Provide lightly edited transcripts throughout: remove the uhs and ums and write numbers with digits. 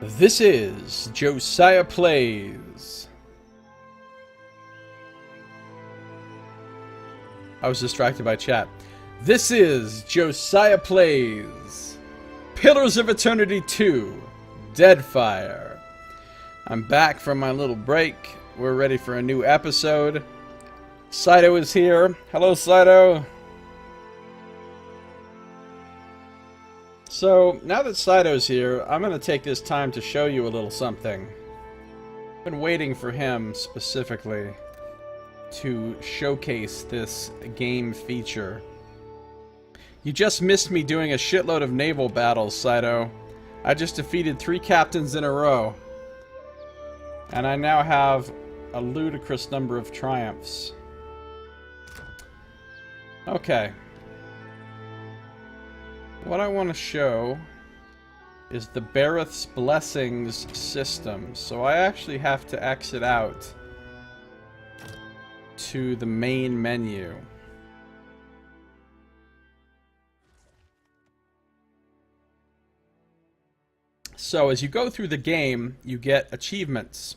This is Josiah Plays. I was distracted by chat. This is Josiah Plays. Pillars of Eternity 2. Deadfire. I'm back from my little break. We're ready for a new episode. Saito is here. Hello, Saito. So, now that Saito's here, I'm going to take this time to show you a little something. I've been waiting for him, specifically, to showcase this game feature. You just missed me doing a shitload of naval battles, Saito. I just defeated 3 captains in a row. And I now have a ludicrous number of triumphs. Okay. What I want to show is the Bareth's Blessings system. So I actually have to exit out to the main menu. So as you go through the game, you get achievements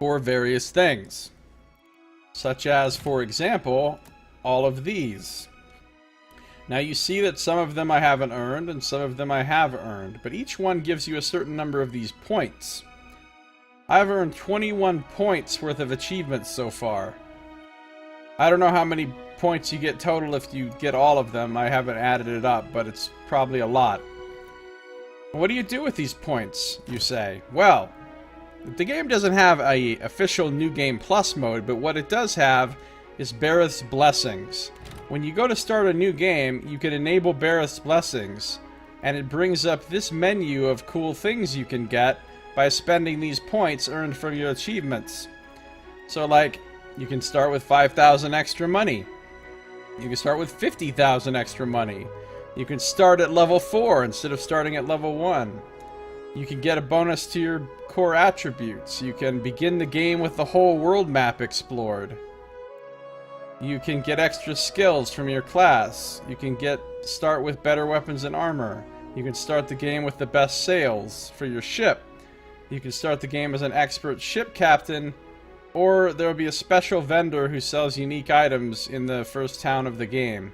for various things. Such as, for example, all of these. Now you see that some of them I haven't earned and some of them I have earned, but each one gives you a certain number of these points. I've earned 21 points worth of achievements so far. I don't know how many points you get total if you get all of them. I haven't added it up, but it's probably a lot. What do you do with these points, you say? Well, the game doesn't have a official New Game Plus mode, but what it does have is Bareth's Blessings. When you go to start a new game, you can enable Bareth's Blessings, and it brings up this menu of cool things you can get by spending these points earned from your achievements. So, like, you can start with 5,000 extra money. You can start with 50,000 extra money. You can start at level 4 instead of starting at level 1. You can get a bonus to your core attributes. You can begin the game with the whole world map explored. You can get extra skills from your class. You can start with better weapons and armor. You can start the game with the best sails for your ship. You can start the game as an expert ship captain, or there will be a special vendor who sells unique items in the first town of the game.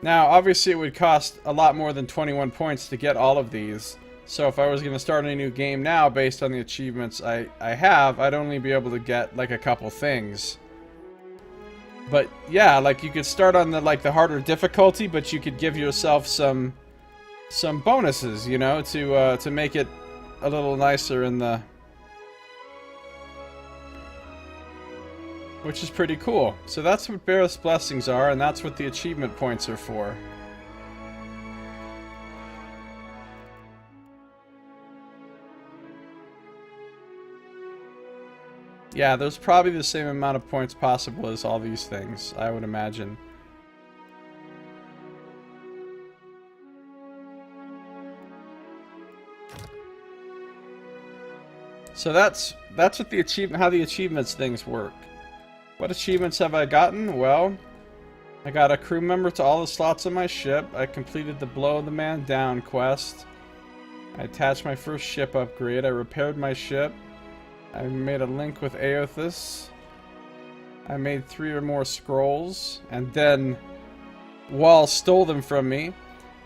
Now, obviously it would cost a lot more than 21 points to get all of these, so if I was going to start a new game now based on the achievements I have, I'd only be able to get like a couple things. But yeah, like you could start on the harder difficulty, but you could give yourself some bonuses, you know, to make it a little nicer in the, which is pretty cool. So that's what Bareth's Blessings are, and that's what the achievement points are for. Yeah, there's probably the same amount of points possible as all these things, I would imagine. So that's what how the achievements things work. What achievements have I gotten? Well, I got a crew member to all the slots on my ship. I completed the Blow the Man Down quest. I attached my first ship upgrade. I repaired my ship. I made a link with Eothas. I made 3 or more scrolls, and then Wall stole them from me.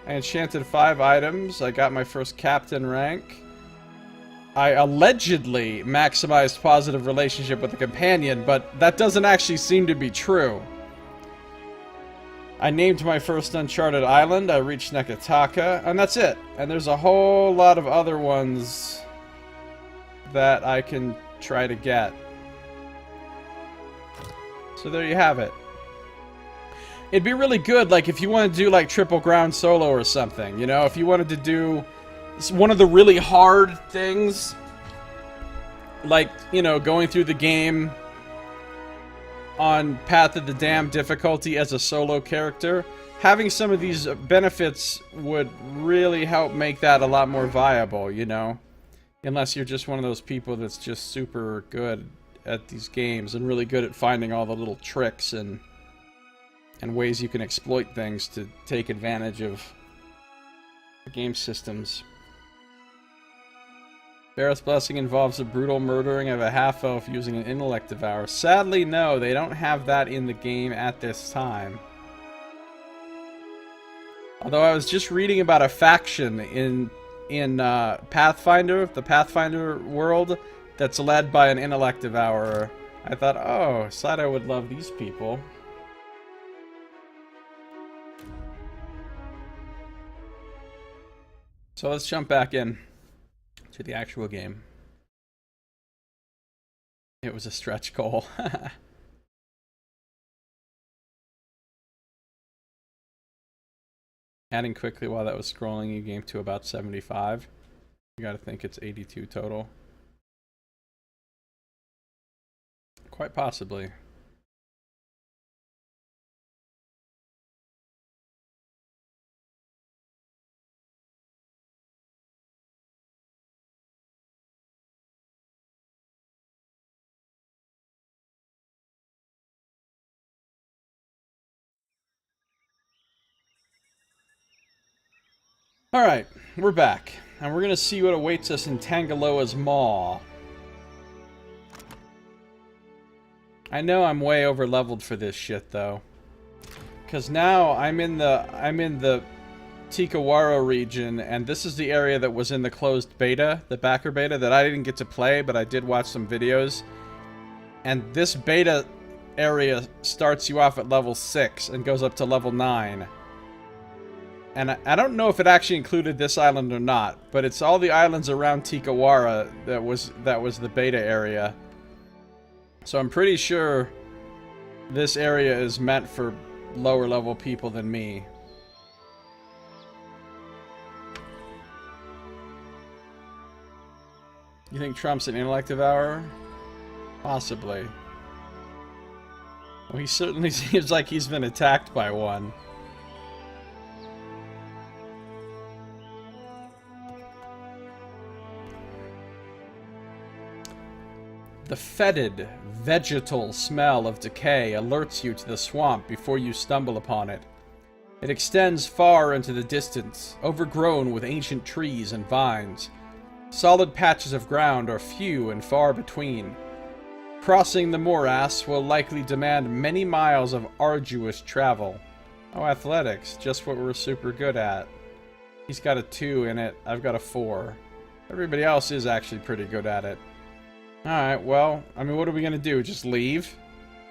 I enchanted 5 items. I got my first captain rank. I allegedly maximized positive relationship with a companion, but that doesn't actually seem to be true. I named my first uncharted island. I reached Nekataka, and that's it. And there's a whole lot of other ones that I can try to get. So there you have it. It'd be really good, like, if you want to do, like, Triple Ground Solo or something, you know? If you wanted to do one of the really hard things, like, you know, going through the game on Path of the Damned difficulty as a solo character, having some of these benefits would really help make that a lot more viable, you know? Unless you're just one of those people that's just super good at these games and really good at finding all the little tricks and ways you can exploit things to take advantage of the game systems. Barrett's Blessing involves the brutal murdering of a half-elf using an intellect devour. Sadly, no, they don't have that in the game at this time. Although I was just reading about a faction in Pathfinder, the Pathfinder world, that's led by an intellect devourer. I thought, oh, Saito would love these people. So let's jump back in to the actual game. It was a stretch goal. Adding quickly while that was scrolling, you game to about 75. You gotta think it's 82 total. Quite possibly. Alright, we're back. And we're gonna see what awaits us in Tangaloa's Maw. I know I'm way over leveled for this shit though. Cause now I'm in the Tikawara region, and this is the area that was in the closed beta, the backer beta, that I didn't get to play, but I did watch some videos. And this beta area starts you off at level 6 and goes up to level 9. And I don't know if it actually included this island or not, but it's all the islands around Tikawara that was the beta area. So I'm pretty sure this area is meant for lower level people than me. You think Trump's an intellect devourer? Possibly. Well, he certainly seems like he's been attacked by one. The fetid, vegetal smell of decay alerts you to the swamp before you stumble upon it. It extends far into the distance, overgrown with ancient trees and vines. Solid patches of ground are few and far between. Crossing the morass will likely demand many miles of arduous travel. Oh, athletics, just what we're super good at. He's got a 2 in it, I've got a 4. Everybody else is actually pretty good at it. Alright, well, I mean, what are we gonna do? Just leave?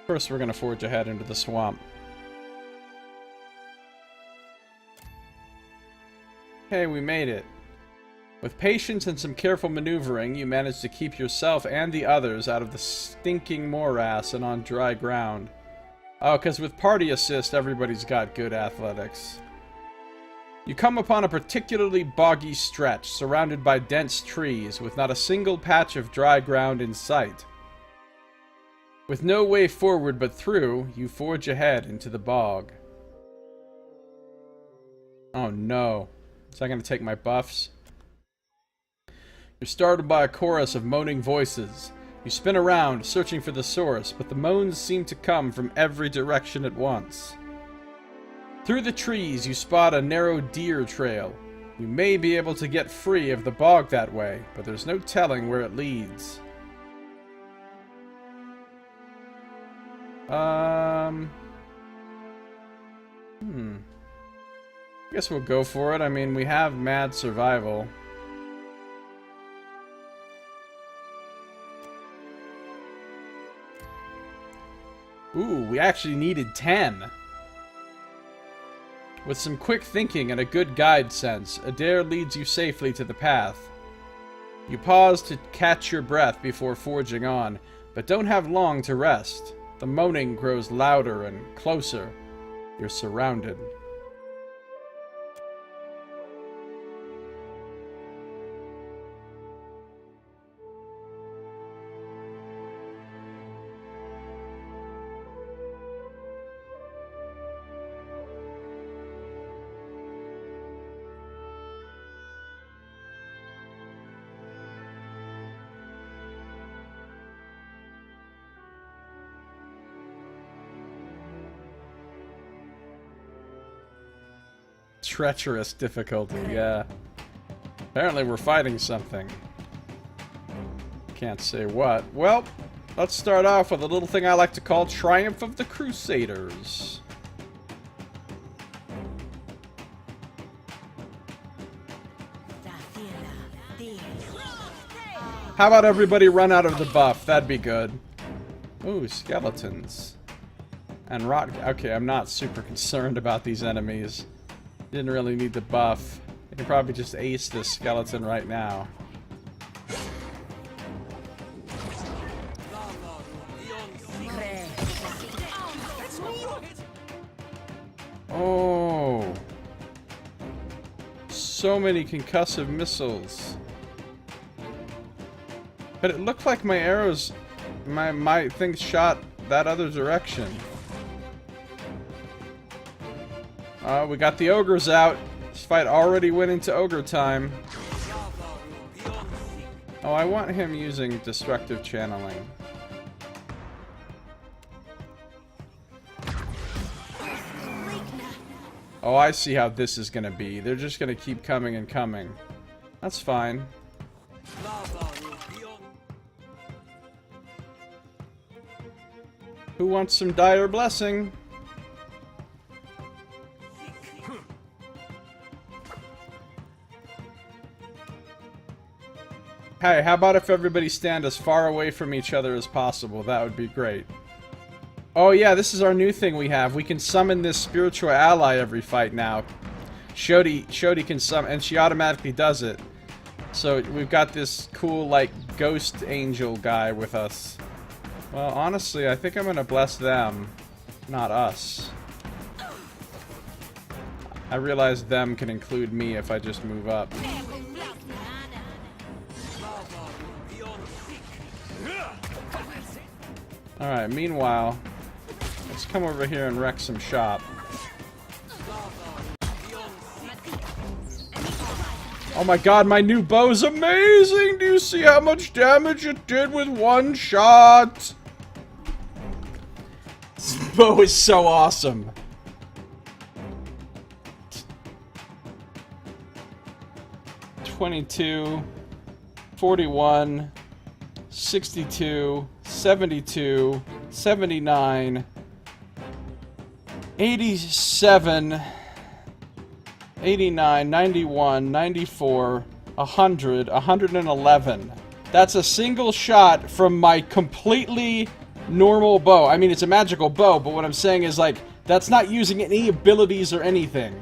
First, we're gonna forge ahead into the swamp. Hey, we made it. With patience and some careful maneuvering, you managed to keep yourself and the others out of the stinking morass and on dry ground. Oh, because with party assist, everybody's got good athletics. You come upon a particularly boggy stretch, surrounded by dense trees, with not a single patch of dry ground in sight. With no way forward but through, you forge ahead into the bog. Oh no. Is that going to take my buffs? You're startled by a chorus of moaning voices. You spin around, searching for the source, but the moans seem to come from every direction at once. Through the trees, you spot a narrow deer trail. You may be able to get free of the bog that way, but there's no telling where it leads. I guess we'll go for it. I mean, we have mad survival. Ooh, we actually needed 10. With some quick thinking and a good guide sense, Adair leads you safely to the path. You pause to catch your breath before forging on, but don't have long to rest. The moaning grows louder and closer. You're surrounded. Treacherous difficulty, yeah. Apparently we're fighting something. can't say what. Well, let's start off with a little thing I like to call Triumph of the Crusaders. How about everybody run out of the buff? That'd be good. Ooh, skeletons. And rot. Okay, I'm not super concerned about these enemies. Didn't really need the buff. I can probably just ace this skeleton right now. Oh. So many concussive missiles. But it looked like my arrows, my thing shot that other direction. We got the ogres out. This fight already went into ogre time. Oh, I want him using destructive channeling. Oh, I see how this is gonna be. They're just gonna keep coming and coming. That's fine. Who wants some dire blessing? Hey, how about if everybody stand as far away from each other as possible? That would be great. Oh yeah, this is our new thing we have. We can summon this spiritual ally every fight now. Shodi can summon, and she automatically does it. So we've got this cool, like, ghost angel guy with us. Well, honestly, I think I'm gonna bless them, not us. I realize them can include me if I just move up. Alright, meanwhile, let's come over here and wreck some shop. Oh my god, my new bow's amazing! Do you see how much damage it did with one shot? This bow is so awesome. $22, $41, $62, $72, $79, $87, $89, $91, $94, $100, $111. That's a single shot from my completely normal bow. I mean, it's a magical bow, but what I'm saying is, like, that's not using any abilities or anything.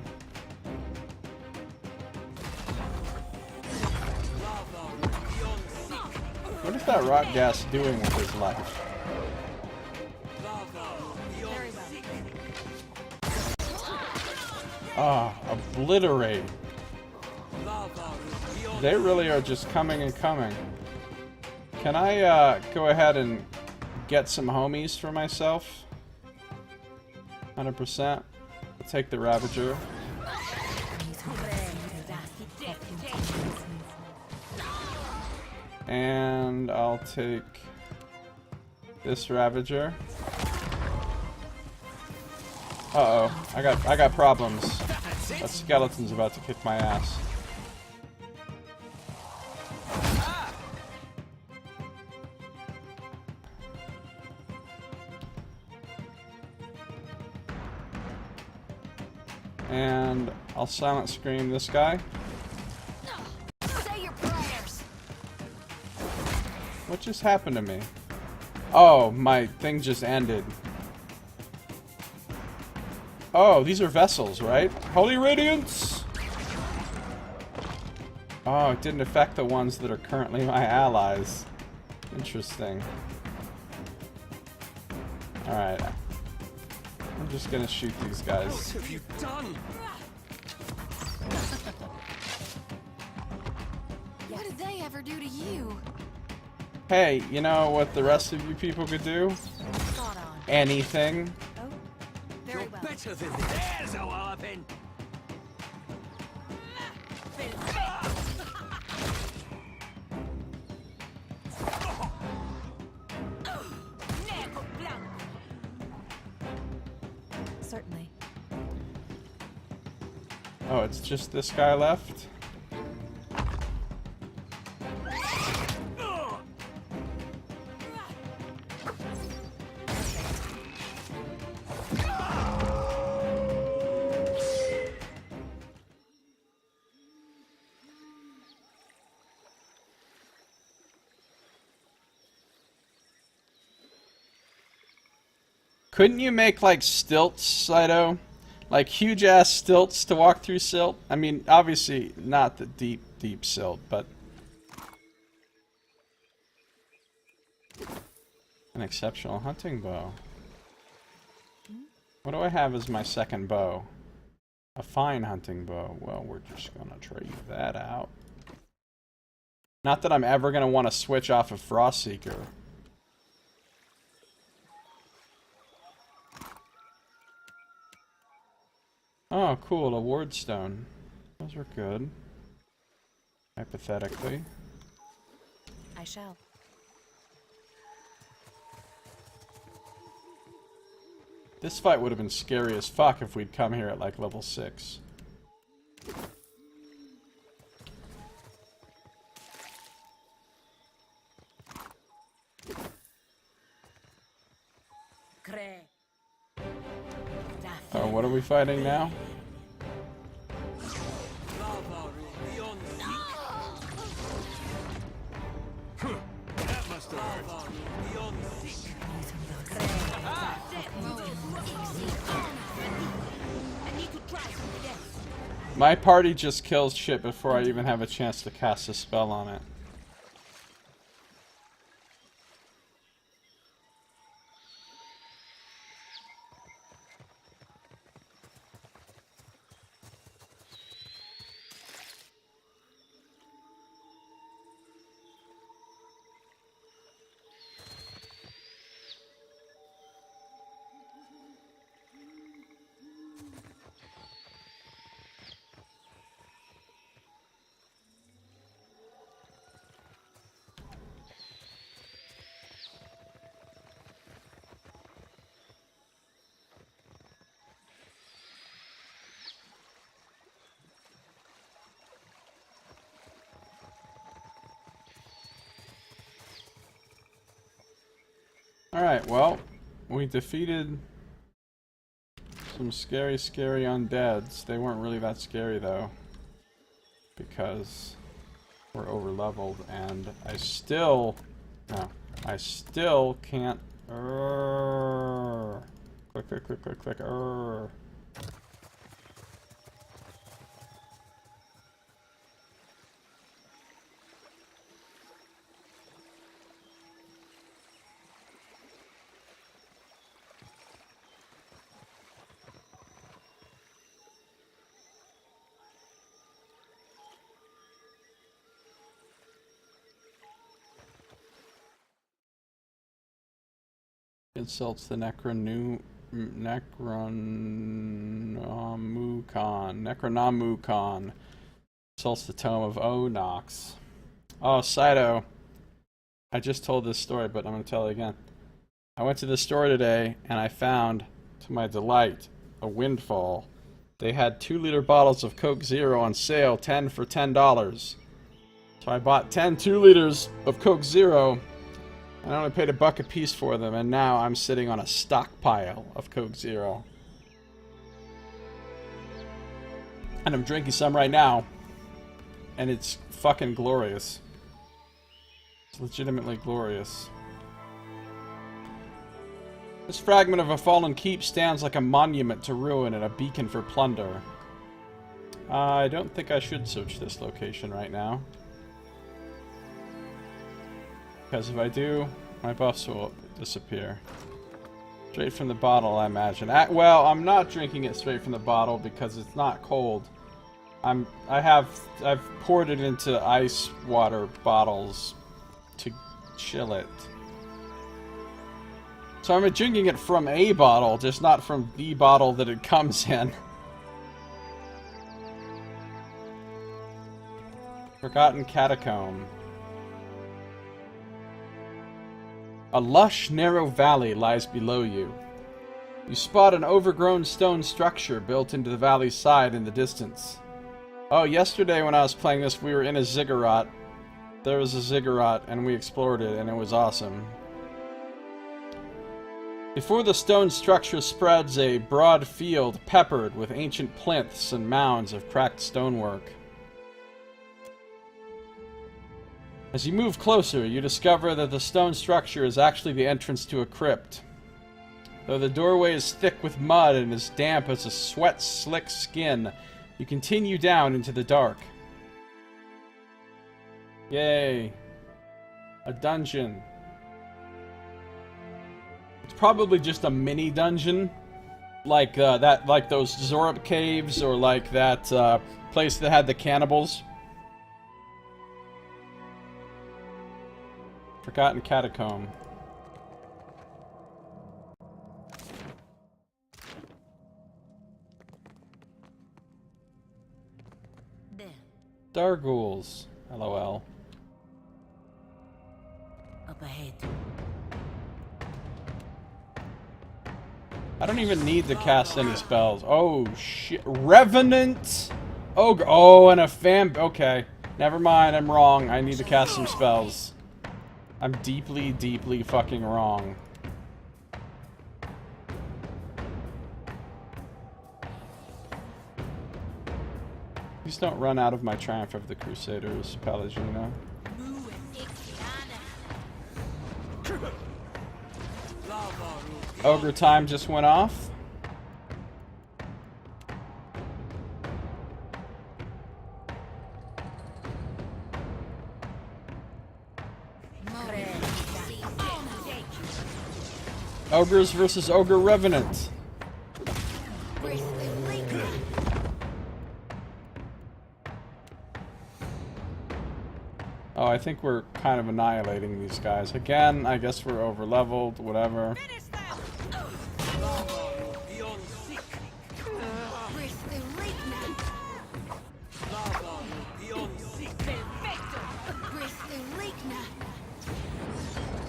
What is that rot gas doing with his life? Ah, obliterate. They really are just coming and coming. Can I go ahead and get some homies for myself? 100%. I'll take the Ravager. And I'll take this Ravager. Uh-oh, I got problems. That skeleton's about to kick my ass. And I'll silent scream this guy. Say your prayers. What just happened to me? Oh, my thing just ended. Oh, these are vessels, right? Holy Radiance! Oh, it didn't affect the ones that are currently my allies. Interesting. Alright. I'm just gonna shoot these guys. What have you done? What did they ever do to you? Hey, you know what the rest of you people could do? Spot on. Anything. Oh, very You're well. better than this. There's a weapon. Certainly. Oh, it's just this guy left? Couldn't you make like stilts, Saito? Like huge ass stilts to walk through silt? I mean, obviously not the deep silt, but an exceptional hunting bow. What do I have as my second bow? A fine hunting bow. Well, we're just gonna trade that out. Not that I'm ever gonna want to switch off of Frostseeker. Oh, cool, a ward stone. Those are good. Hypothetically. I shall. This fight would have been scary as fuck if we'd come here at like level 6. Oh, what are we fighting now? That must have hurt. My party just kills shit before I even have a chance to cast a spell on it. Alright, well, we defeated some scary undeads. They weren't really that scary though, because we're over leveled and I still can't click. Insults the Necronomicon. Insults the Tome of Onox. Oh, Saito. I just told this story, but I'm going to tell it again. I went to the store today, and I found, to my delight, a windfall. They had 2-liter bottles of Coke Zero on sale, 10 for $10. So I bought 10 2-liters of Coke Zero. I only paid $1 a piece for them, and now I'm sitting on a stockpile of Coke Zero. And I'm drinking some right now, and it's fucking glorious. It's legitimately glorious. This fragment of a fallen keep stands like a monument to ruin and a beacon for plunder. I don't think I should search this location right now. Because if I do, my buffs will disappear. Straight from the bottle, I imagine. Well, I'm not drinking it straight from the bottle because it's not cold. I've poured it into ice water bottles to chill it. So I'm drinking it from a bottle, just not from the bottle that it comes in. Forgotten Catacomb. A lush, narrow valley lies below you. You spot an overgrown stone structure built into the valley's side in the distance. Oh, yesterday when I was playing this, we were in a ziggurat. There was a ziggurat, and we explored it, and it was awesome. Before the stone structure spreads a broad field peppered with ancient plinths and mounds of cracked stonework. As you move closer, you discover that the stone structure is actually the entrance to a crypt. Though the doorway is thick with mud and as damp as a sweat-slick skin, you continue down into the dark. Yay. A dungeon. It's probably just a mini dungeon. Like like those Zorab caves, or like that place that had the cannibals. Forgotten Catacomb. There. Darghouls. LOL. Up ahead. I don't even need to cast any spells. Oh, shit. Revenant! Ogre. Oh, and a okay. Never mind, I'm wrong. I need to cast some spells. I'm deeply, deeply fucking wrong. Please don't run out of my Triumph of the Crusaders, Pallegino. Ogre time just went off. Ogres versus Ogre Revenant. Oh, I think we're kind of annihilating these guys. Again, I guess we're over-leveled, whatever.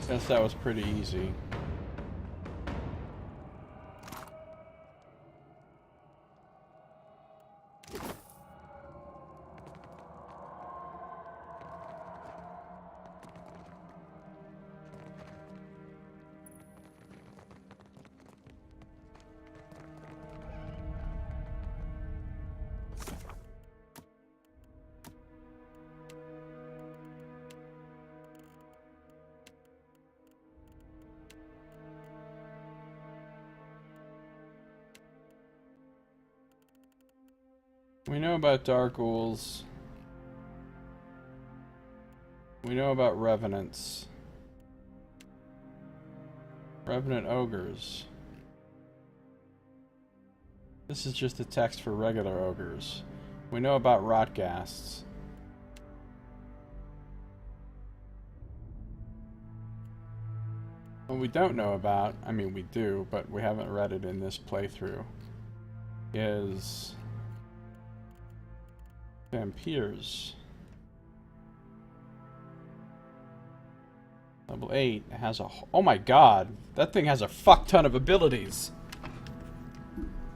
Guess that was pretty easy. We know about Darghouls. We know about Revenants. Revenant Ogres. This is just a text for regular Ogres. We know about Rotghasts. What we don't know about, I mean we do, but we haven't read it in this playthrough, is Vampires. Level 8 has a... Oh my god! That thing has a fuck ton of abilities!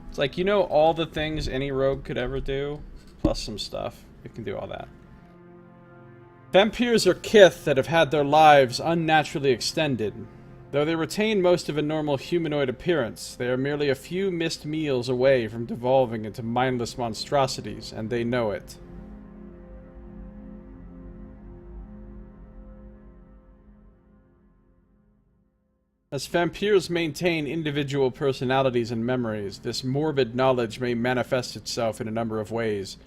It's like, you know, all the things any rogue could ever do, plus some stuff. It can do all that. Vampires are kith that have had their lives unnaturally extended. Though they retain most of a normal humanoid appearance, they are merely a few missed meals away from devolving into mindless monstrosities, and they know it. As vampires maintain individual personalities and memories, this morbid knowledge may manifest itself in a number of ways.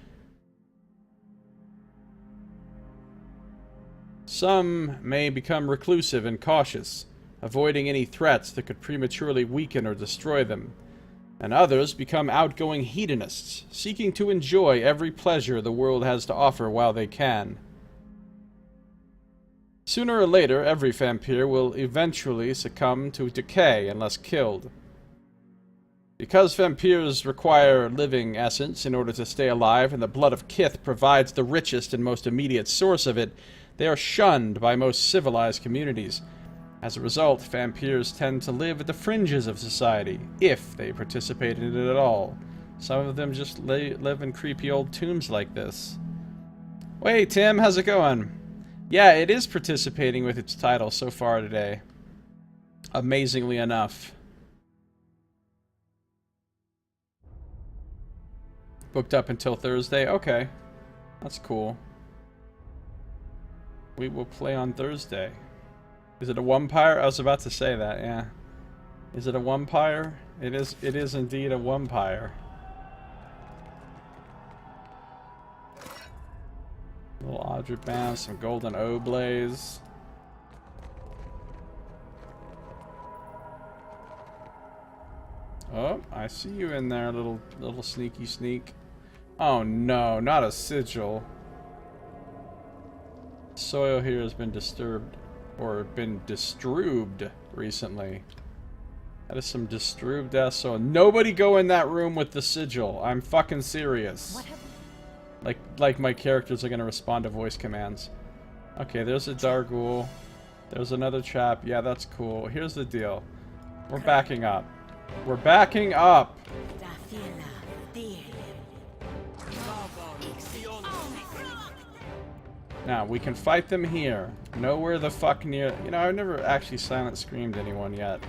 Some may become reclusive and cautious, avoiding any threats that could prematurely weaken or destroy them, and others become outgoing hedonists, seeking to enjoy every pleasure the world has to offer while they can. Sooner or later, every vampire will eventually succumb to decay unless killed. Because vampires require living essence in order to stay alive, and the blood of kith provides the richest and most immediate source of it, they are shunned by most civilized communities. As a result, vampires tend to live at the fringes of society, if they participate in it at all. Some of them just live in creepy old tombs like this. Hey Tim, how's it going? Yeah, it is participating with its title so far today. Amazingly enough. Booked up until Thursday? Okay. That's cool. We will play on Thursday. Is it a vampire? I was about to say that, yeah. Is it a one-pyre? It is indeed a one-pyre. Little Audrey Band, some golden Oblaze. Oh, I see you in there, little sneaky sneak. Oh no, not a sigil. Soil here has been disturbed, or been distrubed recently. That is some distrubed ass soil. Nobody go in that room with the sigil. I'm fucking serious. Like my characters are gonna respond to voice commands. Okay, there's a Darghoul. There's another trap. Yeah, that's cool. Here's the deal. We're backing up. We're backing up. Now, we can fight them here. Nowhere the fuck near... You know, I've never actually silent screamed anyone yet.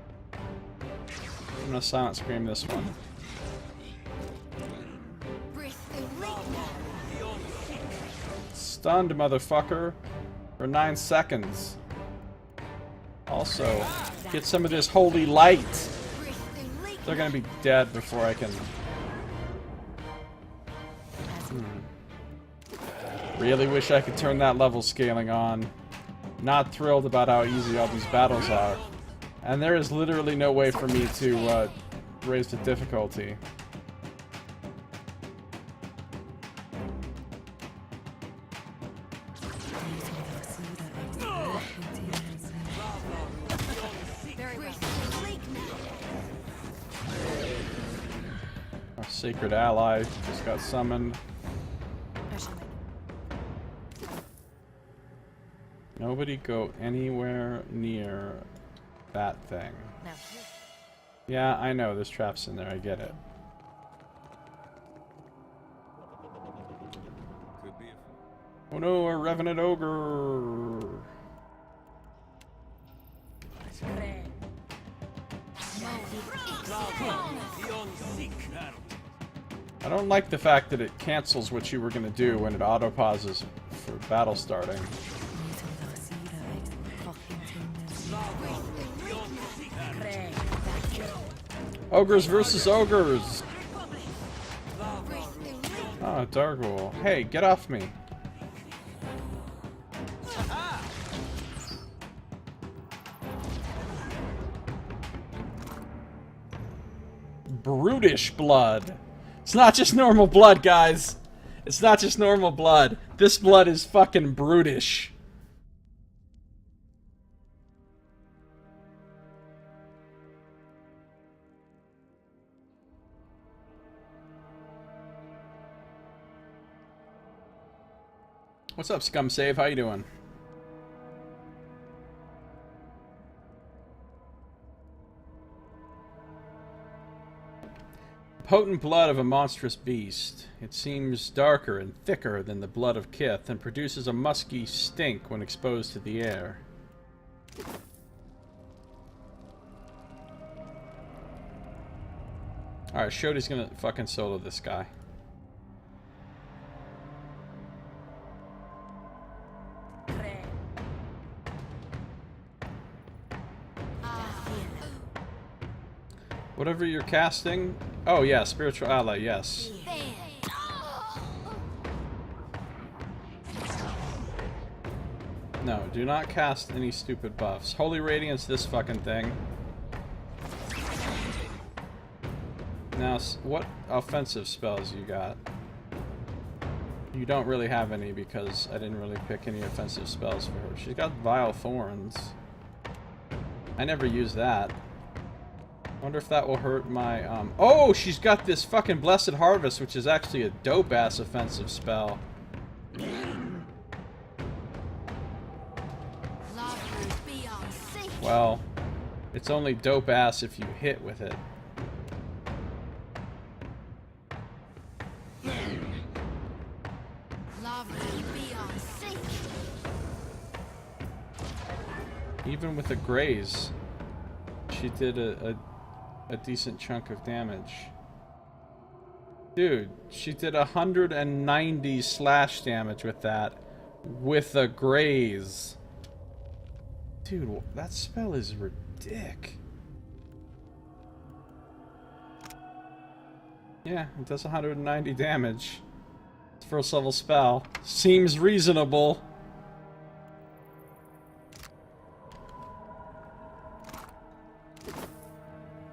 I'm gonna silent scream this one. Stunned, motherfucker. For 9 seconds. Also, get some of this holy light. They're gonna be dead before I can... Really wish I could turn that level scaling on. Not thrilled about how easy all these battles are. And there is literally no way for me to raise the difficulty. Our sacred ally just got summoned. Nobody go anywhere near that thing. No. Yeah, I know, there's traps in there, I get it. Could be. Oh no, a Revenant Ogre! I don't like the fact that it cancels what you were gonna do when it auto-pauses for battle starting. Ogres versus ogres! Oh, Darghoul. Hey, get off me. Brutish blood. It's not just normal blood, guys. It's not just normal blood. This blood is fucking brutish. What's up, Scum Save? How you doing? Potent blood of a monstrous beast. It seems darker and thicker than the blood of Kith and produces a musky stink when exposed to the air. Alright, Shodi's gonna fucking solo this guy. Whatever you're casting... Oh yeah, Spiritual Ally, yes. No, do not cast any stupid buffs. Holy Radiance, this fucking thing. Now, what offensive spells you got? You don't really have any because I didn't really pick any offensive spells for her. She's got Vile Thorns. I never use that. Wonder if that will hurt my, Oh, she's got this fucking Blessed Harvest, which is actually a dope-ass offensive spell. Well, it's only dope-ass if you hit with it. Even with a graze, she did a decent chunk of damage. Dude, she did 190 slash damage with that, with a graze. Dude, that spell is ridiculous. dick. Yeah, it does 190 damage. It's first level spell. Seems reasonable.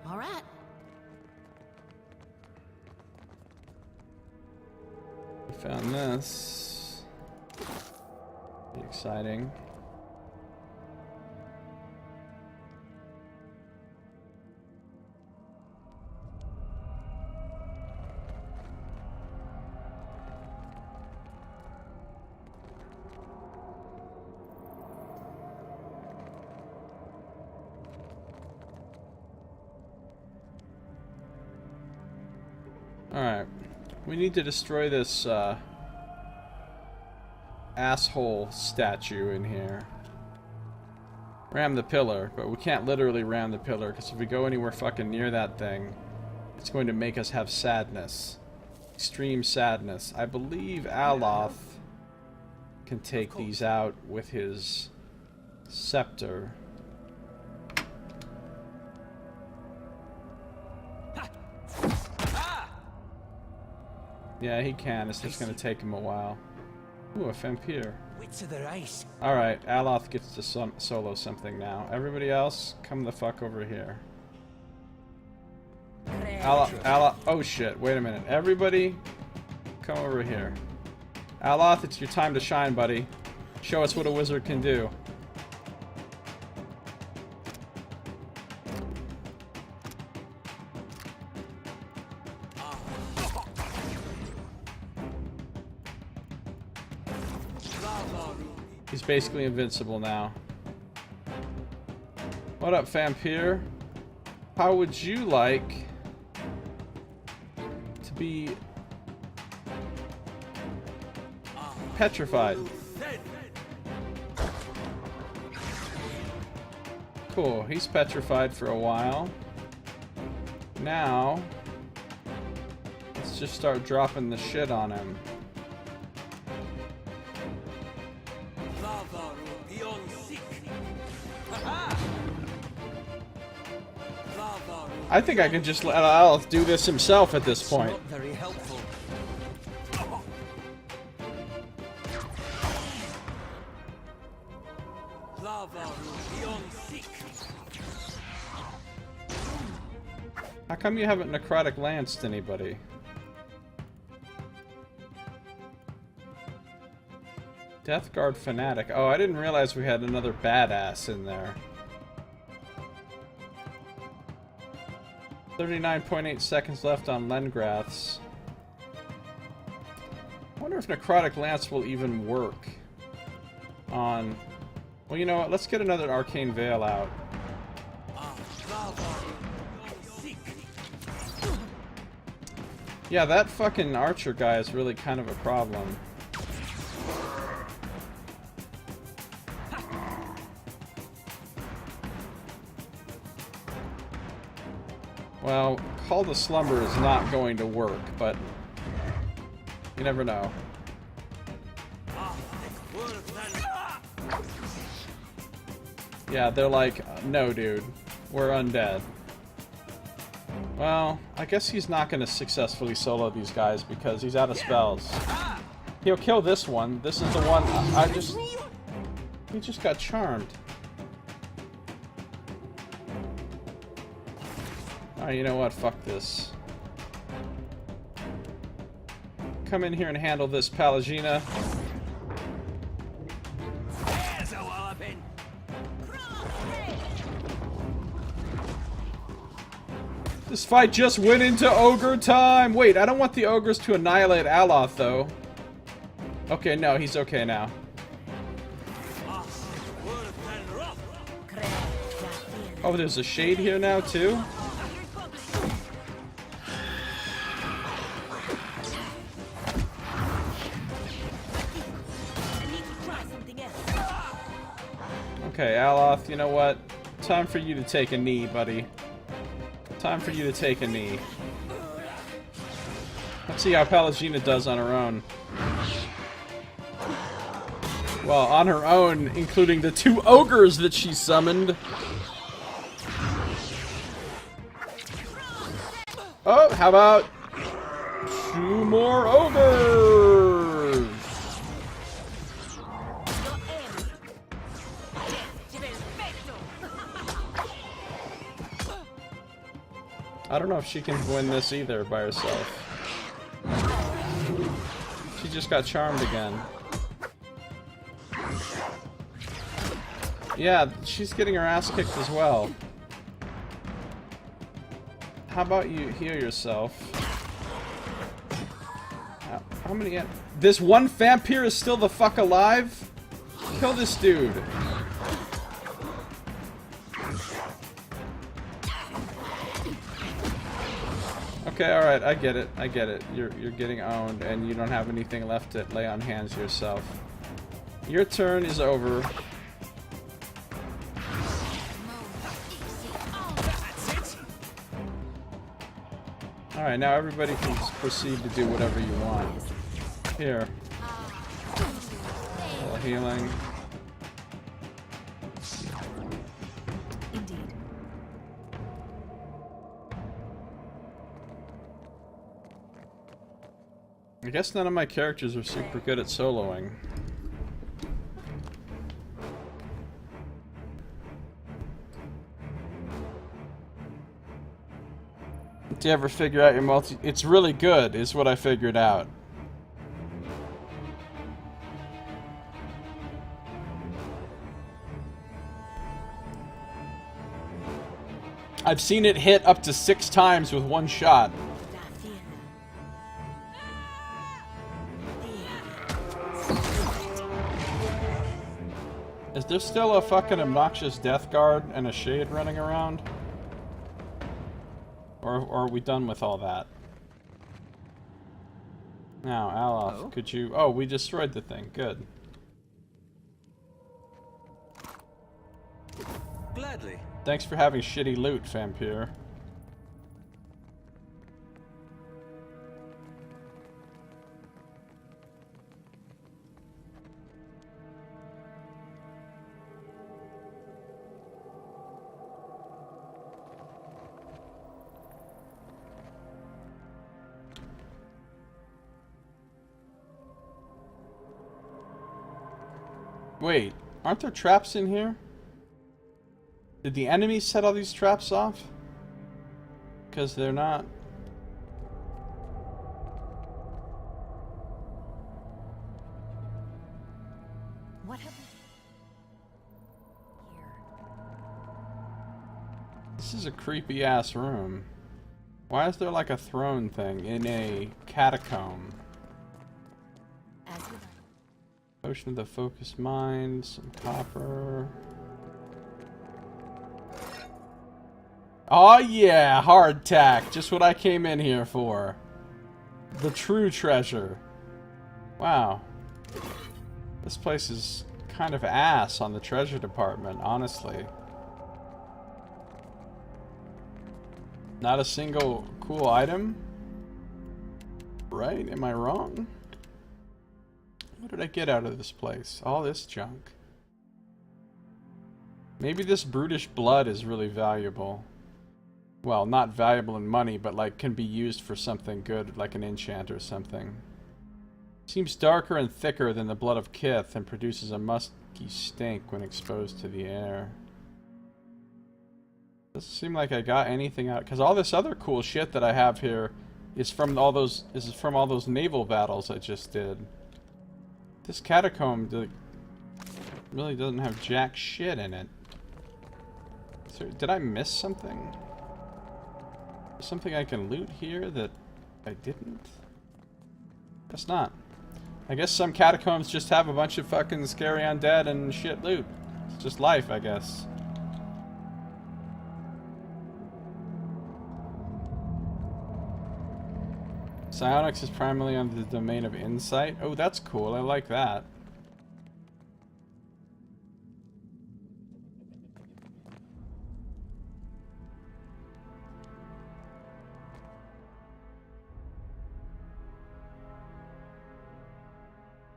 All right. We found this. Pretty exciting. Alright, we need to destroy this asshole statue in here. Ram the pillar, but we can't literally ram the pillar, because if we go anywhere fucking near that thing, it's going to make us have sadness. Extreme sadness. I believe Aloth can take these out with his scepter. Yeah, he can. It's just gonna take him a while. Ooh, a vampire. Wits of their eyes. Alright, Aloth gets to solo something now. Everybody else, come the fuck over here. Aloth, oh shit, wait a minute. Everybody, come over here. Aloth, it's your time to shine, buddy. Show us what a wizard can do. He's basically invincible now. What up, vampire? How would you like to be petrified? Cool, he's petrified for a while. Now, let's just start dropping the shit on him. I think I can just let Aloth do this himself at this point. Not very helpful. How come you haven't necrotic lanced anybody? Death Guard Fanatic. Oh, I didn't realize we had another badass in there. 39.8 seconds left on Lengrath's. I wonder if Necrotic Lance will even work on... Well, you know what? Let's get another Arcane Veil out. Yeah, that fucking archer guy is really kind of a problem. Well, Call to Slumber is not going to work, but you never know. Yeah, they're like, no dude, we're undead. Well, I guess he's not going to successfully solo these guys because he's out of spells. He'll kill this one. This is the one he just got charmed. Alright, you know what? Fuck this. Come in here and handle this, Palagina. This fight just went into ogre time! Wait, I don't want the ogres to annihilate Aloth, though. Okay, no, he's okay now. Oh, there's a shade here now, too? Okay, Aloth, you know what? Time for you to take a knee, buddy. Time for you to take a knee. Let's see how Palagina does on her own. Well, on her own, including the two ogres that she summoned. Oh, how about 2 more ogres? I don't know if she can win this either by herself. She just got charmed again. Yeah, she's getting her ass kicked as well. How about you heal yourself? How many... This one vampire is still the fuck alive? Kill this dude. Okay, alright, I get it. I get it. You're getting owned and you don't have anything left to lay on hands yourself. Your turn is over. Alright, now everybody can proceed to do whatever you want. Here. A little healing. Indeed. I guess none of my characters are super good at soloing. Do you ever figure out your multi... It's really good, is what I figured out. I've seen it hit up to 6 times with one shot. Is there still a fucking obnoxious death guard and a shade running around? Or are we done with all that? Now, Alof, could you... Oh, we destroyed the thing. Good. Gladly. Thanks for having shitty loot, Vampire. Wait, aren't there traps in here? Did the enemy set all these traps off? Because they're not. What happened here? This is a creepy ass room. Why is there like a throne thing in a catacomb? As you like. Potion of the focused mind, some copper. Oh yeah, hardtack. Just what I came in here for. The true treasure. Wow. This place is kind of ass on the treasure department, honestly. Not a single cool item? Right? Am I wrong? What did I get out of this place? All this junk. Maybe this brutish blood is really valuable. Well, not valuable in money, but like can be used for something good, like an enchant or something. Seems darker and thicker than the blood of Kith and produces a musky stink when exposed to the air. Doesn't seem like I got anything out, because all this other cool shit that I have here is from all those naval battles I just did. This catacomb really doesn't have jack shit in it. So, did I miss something? Something I can loot here that I didn't? Guess not. I guess some catacombs just have a bunch of fucking scary undead and shit loot. It's just life, I guess. Psionics is primarily on the domain of insight. Oh, that's cool. I like that.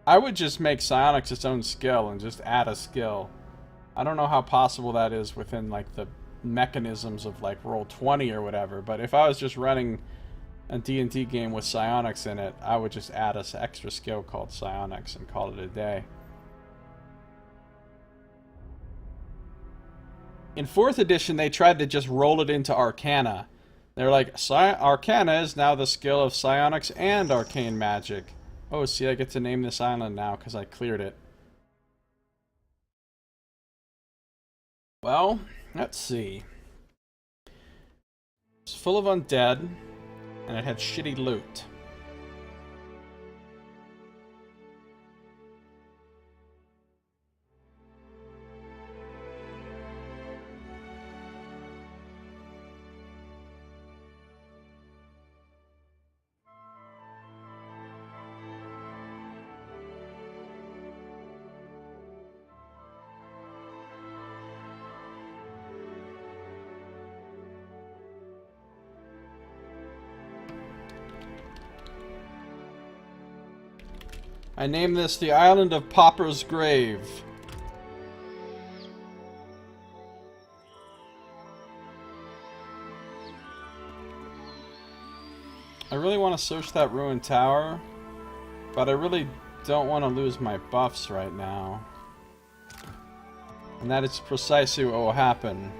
I would just make Psionics its own skill and just add a skill. I don't know how possible that is within like the mechanisms of like roll 20 or whatever. But if I was just running a D&D game with psionics in it, I would just add an extra skill called psionics and call it a day. In 4th edition, they tried to just roll it into Arcana. They're like, Arcana is now the skill of psionics and arcane magic. Oh, see, I get to name this island now because I cleared it. Well, let's see. It's full of undead, and it had shitty loot. I name this the Island of Pauper's Grave. I really want to search that ruined tower, but I really don't want to lose my buffs right now. And that is precisely what will happen.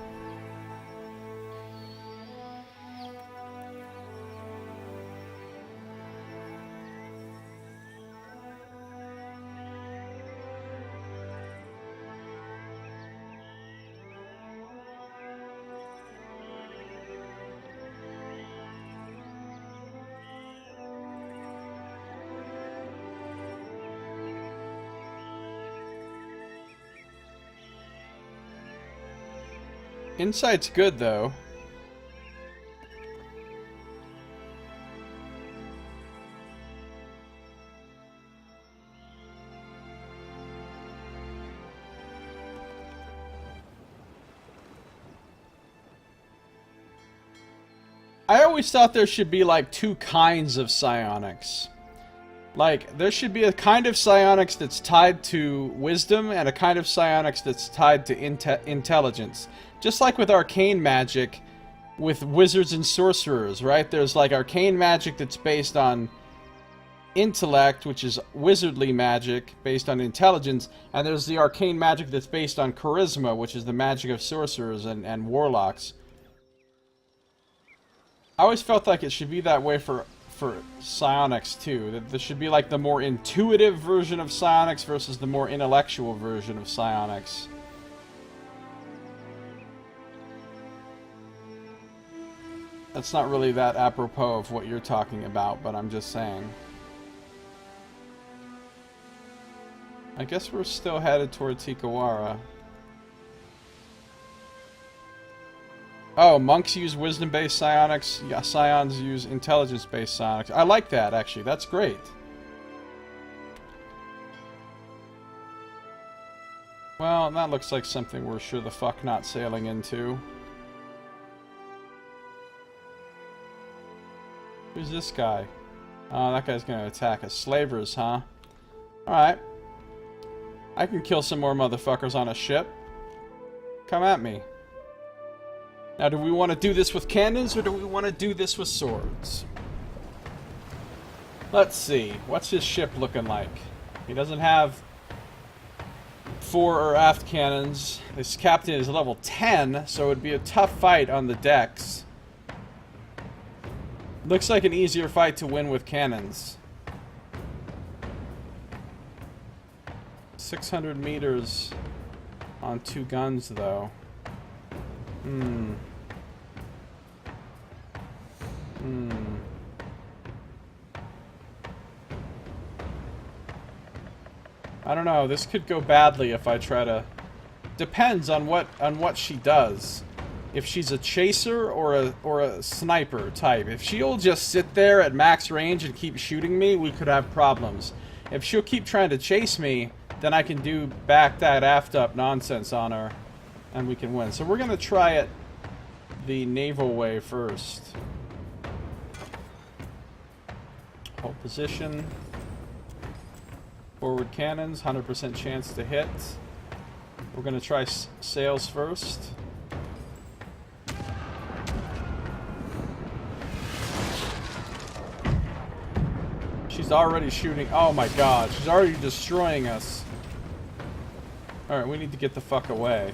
Insight's good, though. I always thought there should be like 2 kinds of psionics. Like, there should be a kind of psionics that's tied to wisdom and a kind of psionics that's tied to intelligence. Just like with arcane magic, with wizards and sorcerers, right? There's like arcane magic that's based on intellect, which is wizardly magic based on intelligence, and there's the arcane magic that's based on charisma, which is the magic of sorcerers and warlocks. I always felt like it should be that way for psionics too. That there should be like the more intuitive version of psionics versus the more intellectual version of psionics. That's not really that apropos of what you're talking about, but I'm just saying. I guess we're still headed toward Tikawara. Oh, monks use wisdom-based psionics, scions use intelligence-based psionics. I like that, actually. That's great. Well, that looks like something we're sure the fuck not sailing into. Who's this guy? Oh, that guy's gonna attack us. Slavers, huh? Alright. I can kill some more motherfuckers on a ship. Come at me. Now, do we want to do this with cannons, or do we want to do this with swords? Let's see. What's his ship looking like? He doesn't have fore or aft cannons. This captain is level 10, so it would be a tough fight on the decks. Looks like an easier fight to win with cannons. 600 meters on 2 guns, though. I don't know. This could go badly if I try to. Depends on what she does. If she's a chaser or a sniper type. If she'll just sit there at max range and keep shooting me, we could have problems. If she'll keep trying to chase me, then I can do back that aft up nonsense on her, and we can win. So we're gonna try it the naval way first. Hold position. Forward cannons, 100% chance to hit. We're gonna try sails first. already shooting. Oh my god, she's already destroying us. Alright, we need to get the fuck away.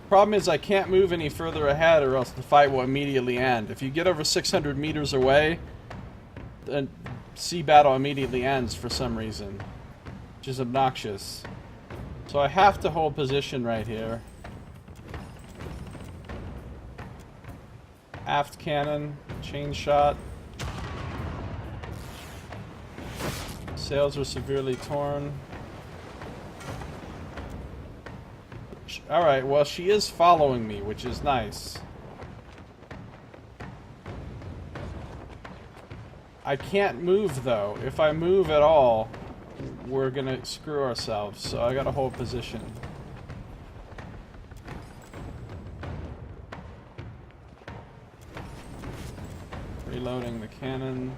Problem is I can't move any further ahead or else the fight will immediately end. If you get over 600 meters away, the sea battle immediately ends for some reason, which is obnoxious. So I have to hold position right here. Aft cannon, chain shot. Sails are severely torn. Alright, well, she is following me, which is nice. I can't move, though. If I move at all, we're gonna screw ourselves, so I gotta hold position. Reloading the cannon.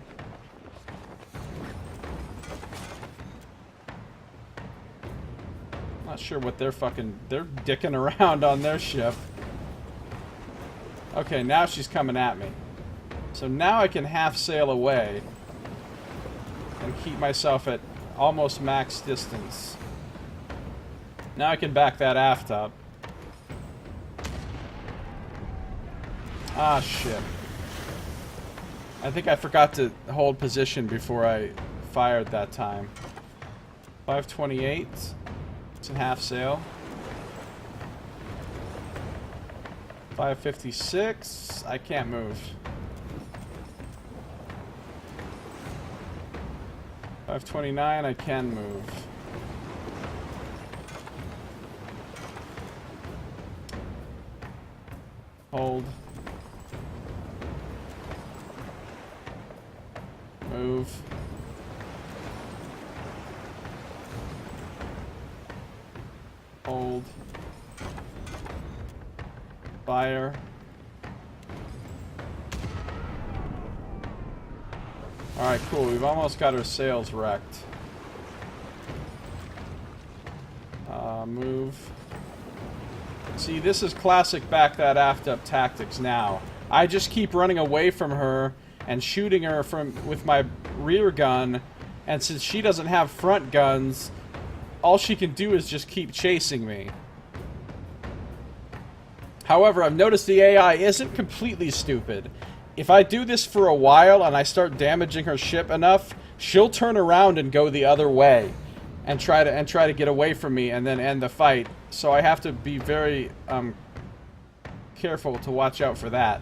Not sure what they're dicking around on their ship. Okay, now she's coming at me. So now I can half sail away and keep myself at almost max distance. Now I can back that aft up. Ah, shit. I think I forgot to hold position before I fired that time. 528. It's in half sail. 556. I can't move. 529. I can move. Hold. Move. Hold. Fire. Alright, cool. We've almost got our sails wrecked. Move. See, this is classic back that aft up tactics now. I just keep running away from her and shooting her with my rear gun, and since she doesn't have front guns, all she can do is just keep chasing me. However, I've noticed the AI isn't completely stupid. If I do this for a while and I start damaging her ship enough, she'll turn around and go the other way and try to get away from me and then end the fight. So I have to be very careful to watch out for that.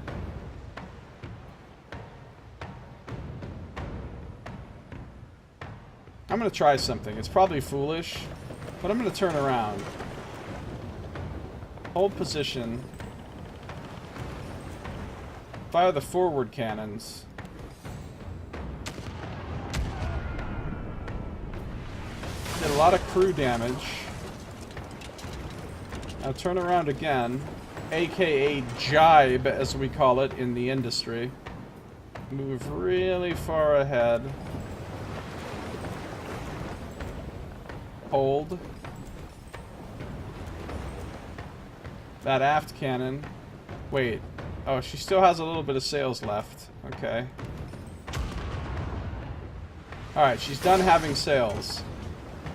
I'm gonna try something. It's probably foolish, but I'm gonna turn around. Hold position. Fire the forward cannons. Did a lot of crew damage. Now turn around again, aka jibe as we call it in the industry. Move really far ahead. Hold. That aft cannon. Wait. Oh, she still has a little bit of sails left. Okay. Alright, she's done having sails.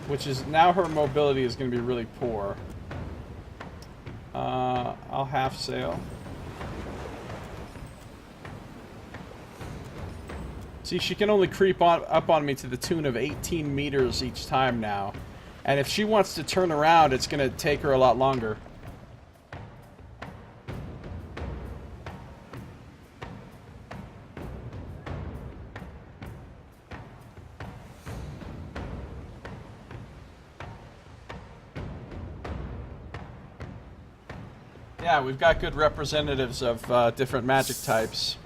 Which is, now her mobility is going to be really poor. I'll half sail. See, she can only creep up on me to the tune of 18 meters each time now. And if she wants to turn around, it's going to take her a lot longer. Yeah, we've got good representatives of different magic types.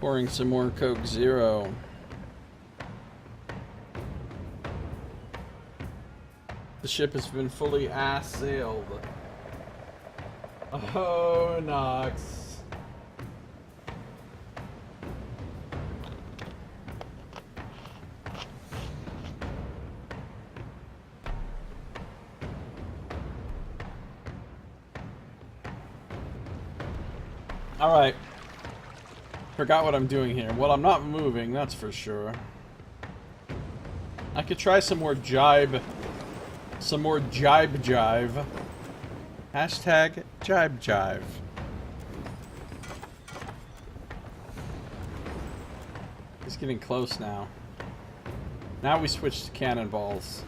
Pouring some more Coke Zero. The ship has been fully ass-sailed. Oh, Nox. Alright. Forgot what I'm doing here. Well, I'm not moving, that's for sure. I could try some more jibe. Some more jive. Hashtag jive. He's getting close now. Now we switch to cannonballs.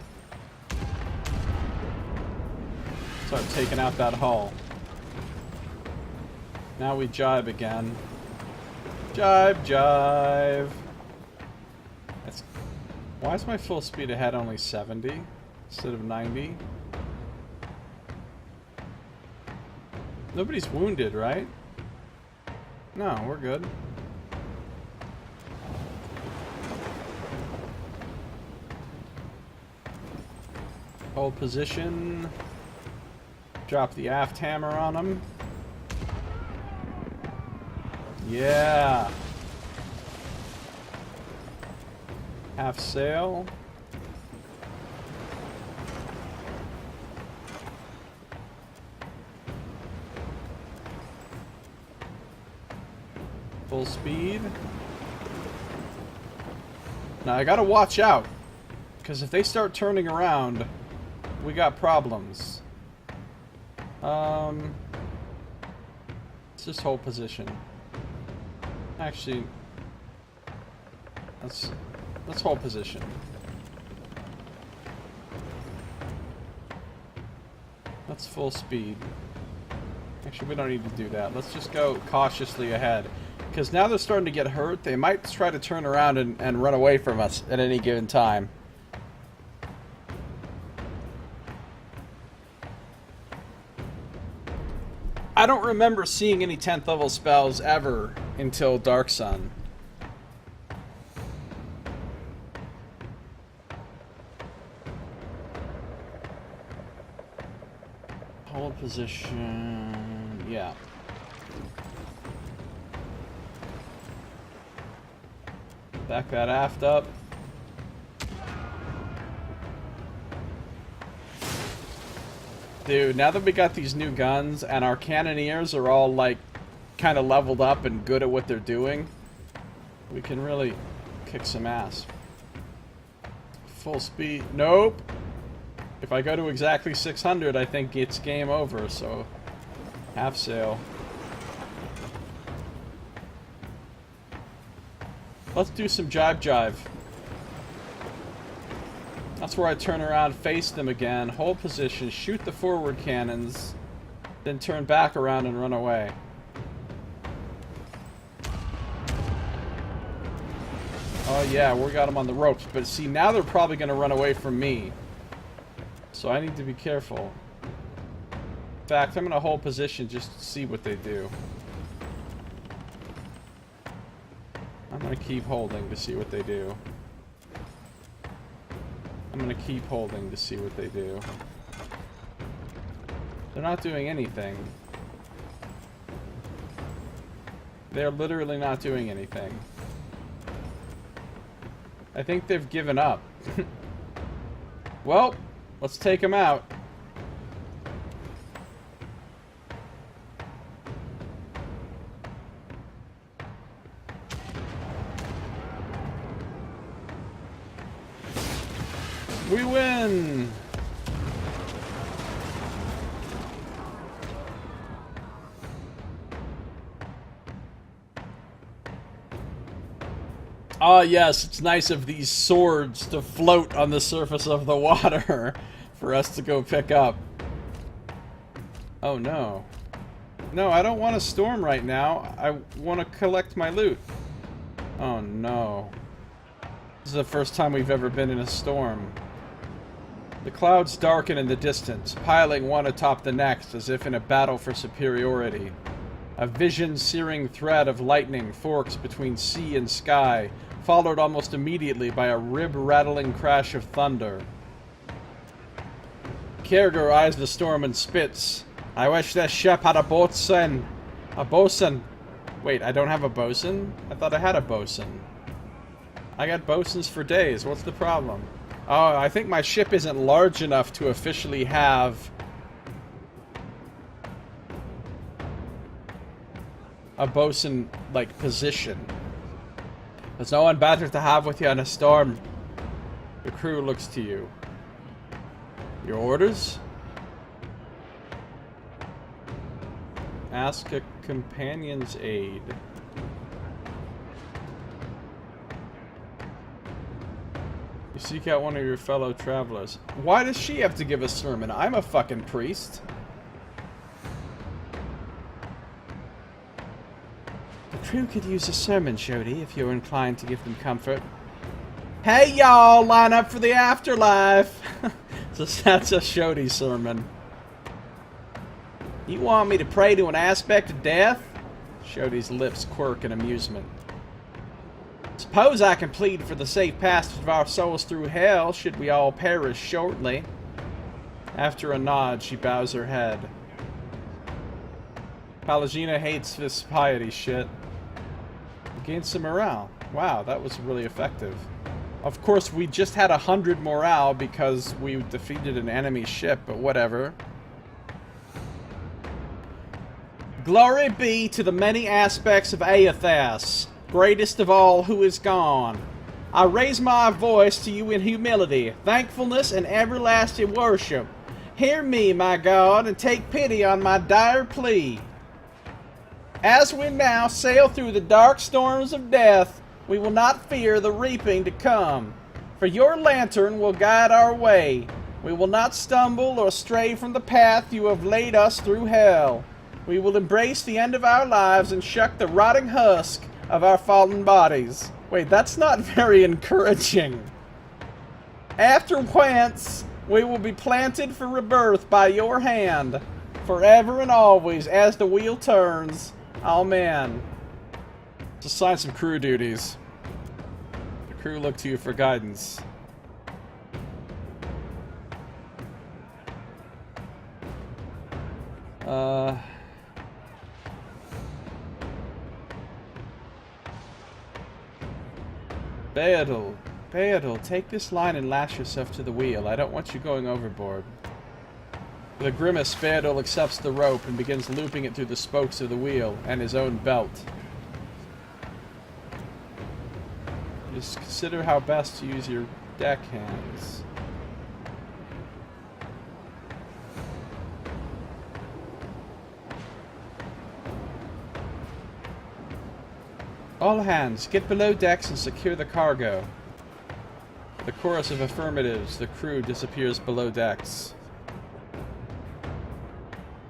Start taking out that hull. Now we jibe again. Jive. That's... Why is my full speed ahead only 70 instead of 90? Nobody's wounded, right? No, we're good. Hold position. Drop the aft hammer on him. Yeah. Half sail. Full speed. Now I gotta watch out, because if they start turning around, we got problems. Let's just hold position. Actually, let's hold position. That's full speed. Actually, we don't need to do that. Let's just go cautiously ahead. Because now they're starting to get hurt. They might try to turn around and run away from us at any given time. I don't remember seeing any 10th level spells ever until Dark Sun. Hold position. Yeah. Back that aft up. Dude, now that we got these new guns and our cannoneers are all like kind of leveled up and good at what they're doing, we can really kick some ass. Full speed. Nope. If I go to exactly 600, I think it's game over, so half sail. Let's do some jive. That's where I turn around, face them again, hold position, shoot the forward cannons, then turn back around and run away. Oh yeah, we got them on the ropes, but see, now they're probably going to run away from me. So I need to be careful. In fact, I'm going to hold position just to see what they do. I'm going to keep holding to see what they do. I'm going to keep holding to see what they do. They're not doing anything. They're literally not doing anything. I think they've given up. Well, let's take them out. We win! Ah, yes, it's nice of these swords to float on the surface of the water for us to go pick up. Oh, no. No, I don't want a storm right now. I want to collect my loot. Oh, no. This is the first time we've ever been in a storm. The clouds darken in the distance, piling one atop the next as if in a battle for superiority. A vision-searing thread of lightning forks between sea and sky, followed almost immediately by a rib-rattling crash of thunder. Kierger eyes the storm and spits. I wish this ship had a boatswain. A bosun. Wait, I don't have a bosun? I thought I had a bosun. I got bosuns for days. What's the problem? Oh, I think my ship isn't large enough to officially have... a bosun, like, position. There's no one better to have with you in a storm. The crew looks to you. Your orders? Ask a companion's aid. You seek out one of your fellow travelers. Why does she have to give a sermon? I'm a fucking priest. The crew could use a sermon, Jody, if you're inclined to give them comfort. Hey y'all, line up for the afterlife! So that's a Shody sermon. You want me to pray to an aspect of death? Shody's lips quirk in amusement. Suppose I can plead for the safe passage of our souls through hell, should we all perish shortly. After a nod, she bows her head. Palagina hates this piety shit. Gain some morale. Wow, that was really effective. Of course, we just had 100 morale because we defeated an enemy ship, but whatever. Glory be to the many aspects of Eothas, greatest of all who is gone. I raise my voice to you in humility, thankfulness, and everlasting worship. Hear me, my God, and take pity on my dire plea. As we now sail through the dark storms of death, we will not fear the reaping to come, for your lantern will guide our way. We will not stumble or stray from the path you have laid us through hell. We will embrace the end of our lives and shuck the rotting husk of our fallen bodies. Wait, that's not very encouraging. After whence, we will be planted for rebirth by your hand, forever and always as the wheel turns. Amen. Just assign some crew duties. The crew look to you for guidance. Baldur, take this line and lash yourself to the wheel. I don't want you going overboard. With a grimace, Baldur accepts the rope and begins looping it through the spokes of the wheel and his own belt. Just consider how best to use your deckhands. All hands, get below decks and secure the cargo. The chorus of affirmatives, the crew disappears below decks.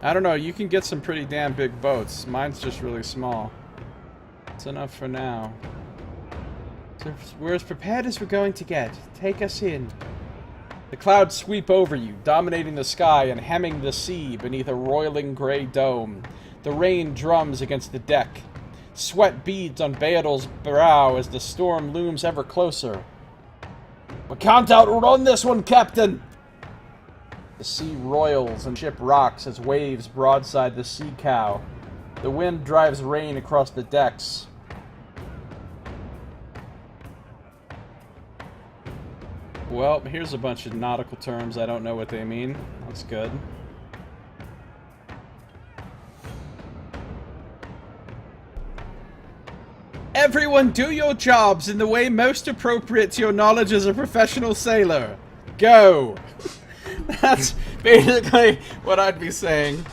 I don't know, you can get some pretty damn big boats. Mine's just really small. It's enough for now. So we're as prepared as we're going to get. Take us in. The clouds sweep over you, dominating the sky and hemming the sea beneath a roiling gray dome. The rain drums against the deck. Sweat beads on Baldur's brow as the storm looms ever closer. We can't outrun this one, Captain! The sea roils and ship rocks as waves broadside the sea cow. The wind drives rain across the decks. Well, here's a bunch of nautical terms. I don't know what they mean. That's good. Everyone do your jobs in the way most appropriate to your knowledge as a professional sailor. Go! That's basically what I'd be saying.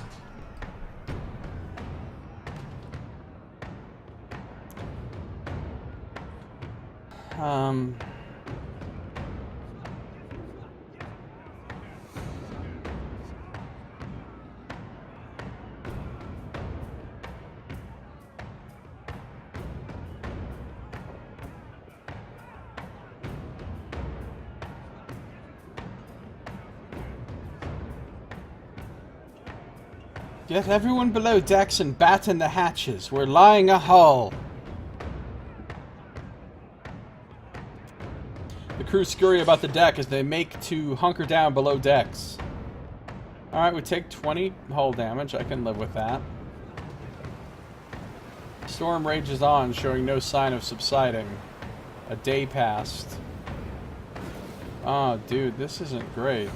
Get everyone below decks and batten the hatches. We're lying ahull. The crew scurry about the deck as they make to hunker down below decks. Alright, we take 20 hull damage. I can live with that. Storm rages on, showing no sign of subsiding. A day passed. Oh, dude, this isn't great.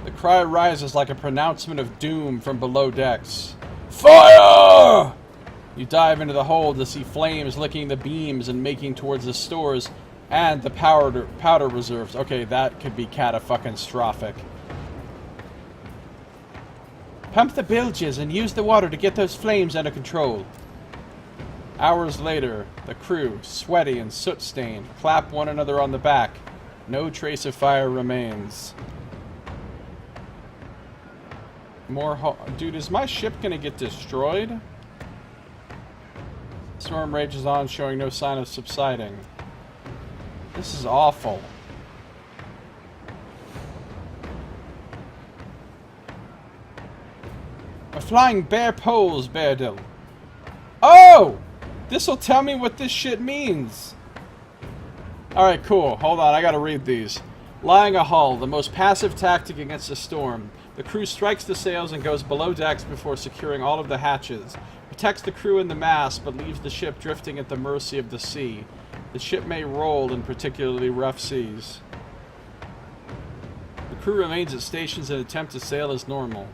The cry rises like a pronouncement of doom from below decks. Fire! You dive into the hold to see flames licking the beams and making towards the stores and the powder reserves. Okay, that could be cata-fucking-strophic. Pump the bilges and use the water to get those flames under control. Hours later, the crew, sweaty and soot-stained, clap one another on the back. No trace of fire remains. Dude, is my ship gonna get destroyed? Storm rages on, showing no sign of subsiding. This is awful. We're flying bare poles, Baldur. Oh! This'll tell me what this shit means. Alright, cool. Hold on, I gotta read these. Lying a hull, the most passive tactic against a storm. The crew strikes the sails and goes below decks before securing all of the hatches. Protects the crew and the mast, but leaves the ship drifting at the mercy of the sea. The ship may roll in particularly rough seas. The crew remains at stations and attempt to sail as normal.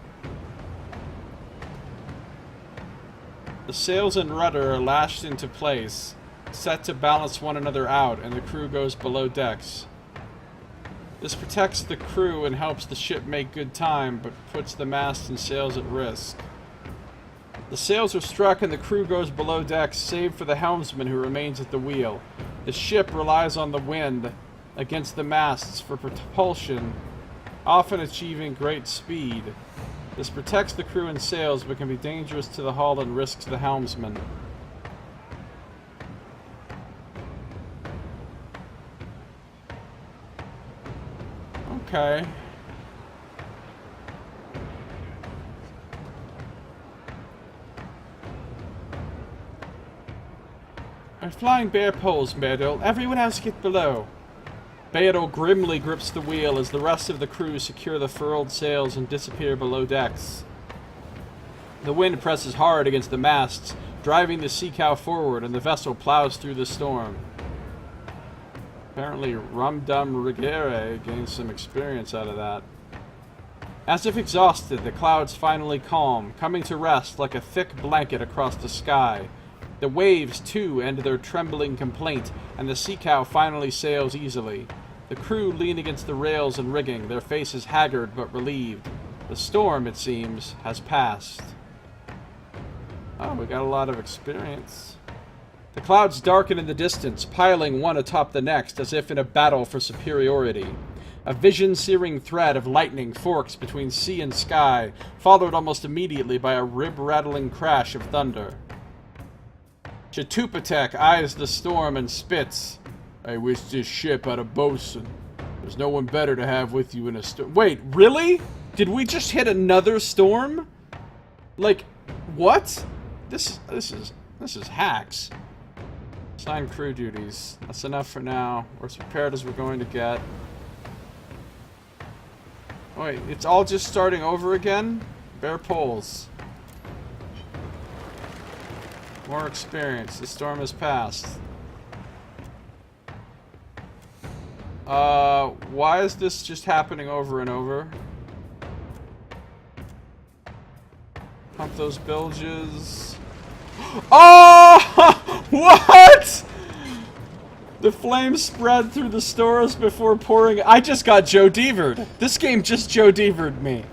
The sails and rudder are lashed into place, set to balance one another out, and the crew goes below decks. This protects the crew and helps the ship make good time, but puts the mast and sails at risk. The sails are struck and the crew goes below decks, save for the helmsman who remains at the wheel. The ship relies on the wind against the masts for propulsion, often achieving great speed. This protects the crew and sails, but can be dangerous to the hull and risks the helmsman. Okay. I'm flying bare poles, Baldur. Everyone else get below. Baldur grimly grips the wheel as the rest of the crew secure the furled sails and disappear below decks. The wind presses hard against the masts, driving the sea cow forward, and the vessel plows through the storm. Apparently, Rumdum Rigere gained some experience out of that. As if exhausted, the clouds finally calm, coming to rest like a thick blanket across the sky. The waves, too, end their trembling complaint, and the sea cow finally sails easily. The crew lean against the rails and rigging, their faces haggard but relieved. The storm, it seems, has passed. Oh, we got a lot of experience. The clouds darken in the distance, piling one atop the next, as if in a battle for superiority. A vision-searing thread of lightning forks between sea and sky, followed almost immediately by a rib-rattling crash of thunder. Chatupatek eyes the storm and spits. I wish this ship had a bosun. There's no one better to have with you in a storm. Wait, really? Did we just hit another storm? Like, what? This is hacks. Assign crew duties. That's enough for now. We're as prepared as we're going to get. Wait, it's all just starting over again? Bare poles. More experience. The storm has passed. Why is this just happening over and over? Pump those bilges. Oh! What? The flames spread through the stores before pouring. I just got Joe Deavered. This game just Joe Deavered me.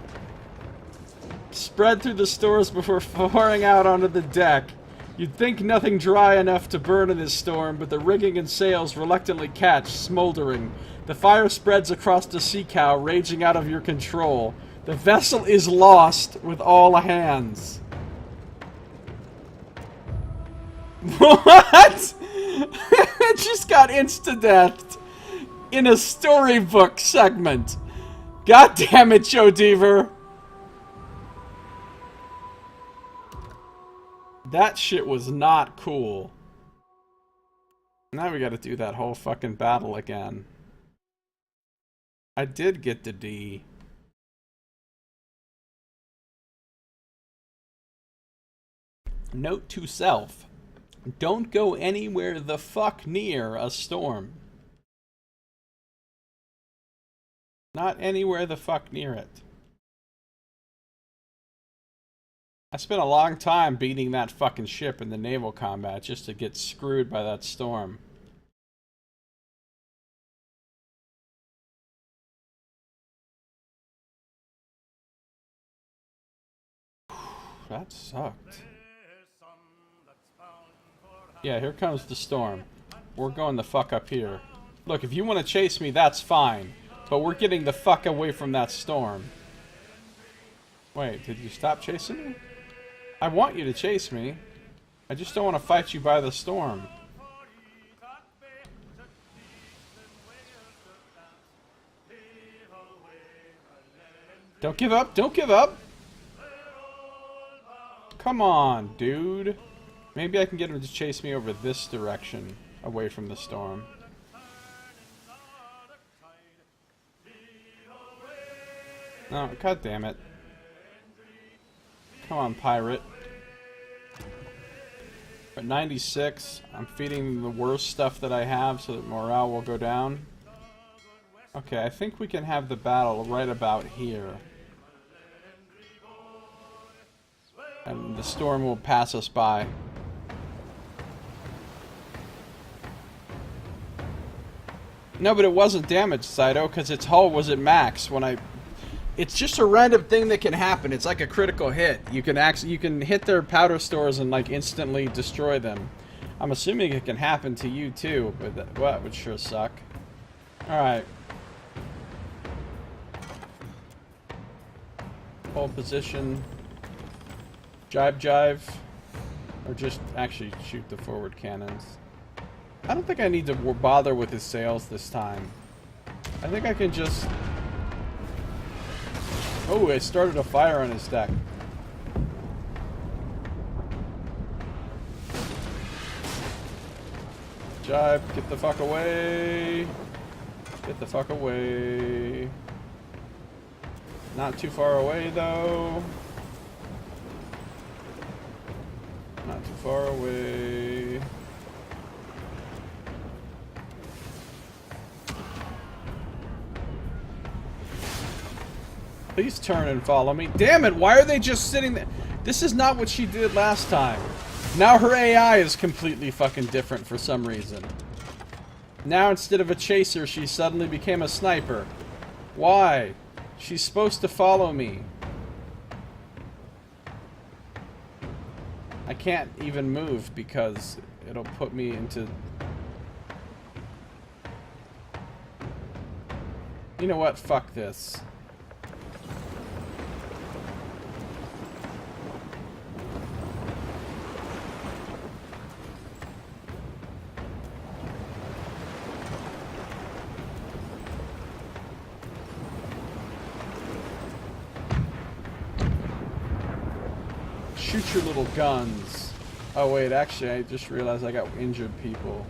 Spread through the stores before pouring out onto the deck. You'd think nothing dry enough to burn in this storm, but the rigging and sails reluctantly catch, smoldering. The fire spreads across the sea cow, raging out of your control. The vessel is lost with all hands. What? It just got insta-deathed in a storybook segment. God damn it, Joe Deaver. That shit was not cool. Now we gotta do that whole fucking battle again. I did get the D. Note to self. Don't go anywhere the fuck near a storm. Not anywhere the fuck near it. I spent a long time beating that fucking ship in the naval combat just to get screwed by that storm. That sucked. Yeah, here comes the storm. We're going the fuck up here. Look, if you want to chase me, that's fine. But we're getting the fuck away from that storm. Wait, did you stop chasing me? I want you to chase me. I just don't want to fight you by the storm. Don't give up! Don't give up! Come on, dude. Maybe I can get him to chase me over this direction, away from the storm. No, god damn it. Come on, pirate. At 96, I'm feeding the worst stuff that I have so that morale will go down. Okay, I think we can have the battle right about here. And the storm will pass us by. No, but it wasn't damaged, Saito, because its hull was at max when I... It's just a random thing that can happen. It's like a critical hit. You can hit their powder stores and like instantly destroy them. I'm assuming it can happen to you too, but that would sure suck. Alright. Hold position. Jive. Or just actually shoot the forward cannons. I don't think I need to bother with his sails this time. I think I can just... Oh, it started a fire on his deck. Jive, get the fuck away. Get the fuck away. Not too far away, though. Not too far away. Please turn and follow me. Damn it, why are they just sitting there? This is not what she did last time. Now her AI is completely fucking different for some reason. Now instead of a chaser, she suddenly became a sniper. Why? She's supposed to follow me. I can't even move because it'll put me into... You know what? Fuck this. Shoot your little guns. Oh wait, actually I just realized I got injured people.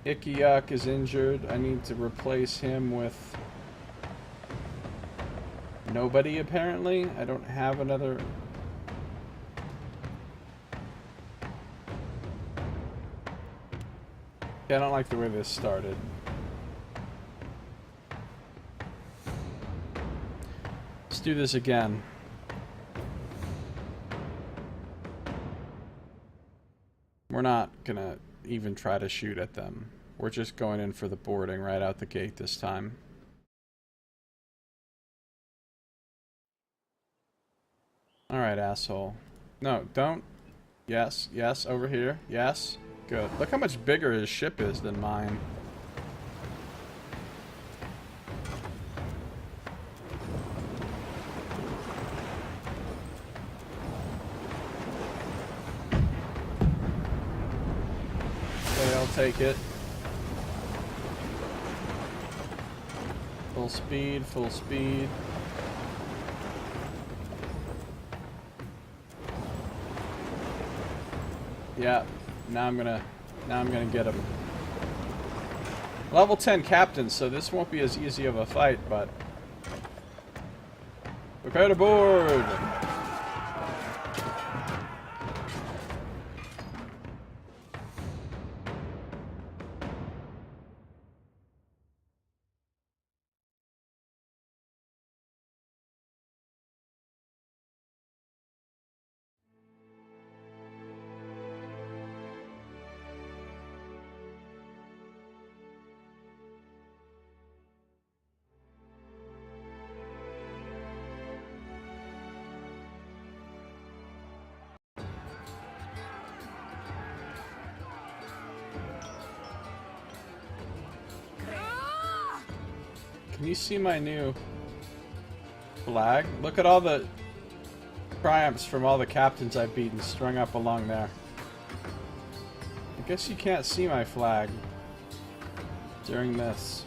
Ikiak is injured. I need to replace him with... nobody apparently. I don't have another... Yeah, I don't like the way this started. Let's do this again. We're not gonna even try to shoot at them. We're just going in for the boarding right out the gate this time. Alright, asshole. No, don't. Yes, yes, over here. Yes. Good. Look how much bigger his ship is than mine. Take it. Full speed, full speed. Yeah, now I'm gonna get him. Level 10 captain, so this won't be as easy of a fight, but prepare to board! Can you see my new flag? Look at all the triumphs from all the captains I've beaten strung up along there. I guess you can't see my flag during this.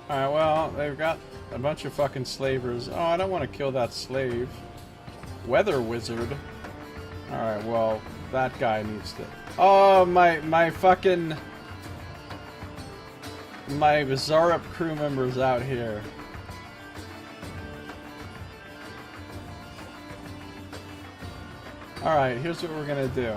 Alright, well, they've got a bunch of fucking slavers. Oh, I don't want to kill that slave. Weather wizard. Alright, well, that guy needs to... Oh, my fucking... My Zarup crew members out here. Alright, here's what we're gonna do.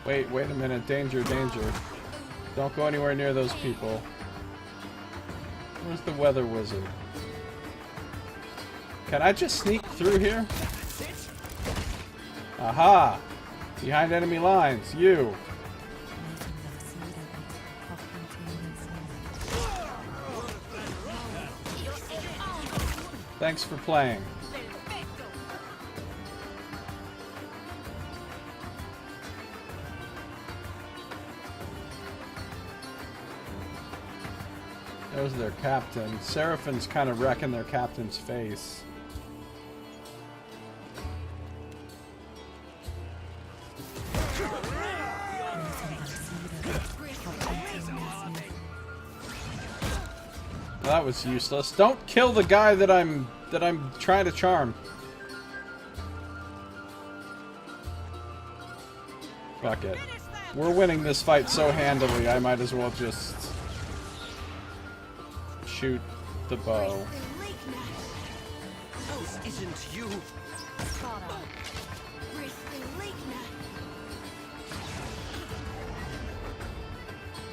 Wait a minute. Danger, danger. Don't go anywhere near those people. Where's the weather wizard? Can I just sneak through here? Aha! Behind enemy lines, you! Thanks for playing. There's their captain. Seraphine's kind of wrecking their captain's face. That was useless. Don't kill the guy that I'm trying to charm. Fuck it. We're winning this fight so handily, I might as well just shoot the bow. Isn't you?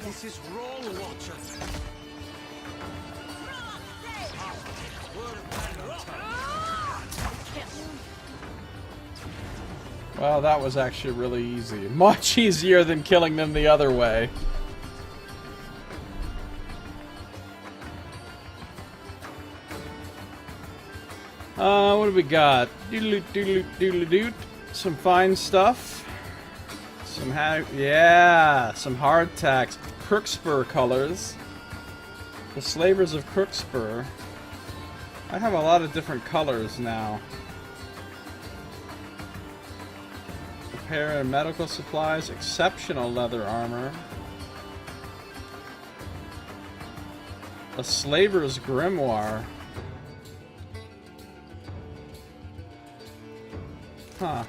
This is wrong, Watcher. Well, that was actually really easy. Much easier than killing them the other way. What do we got? Doodle-doot. Some fine stuff. Some some hardtacks. Crookspur colors. The Slavers of Crookspur. I have a lot of different colors now. Repair and medical supplies. Exceptional leather armor. A Slaver's Grimoire. Huh.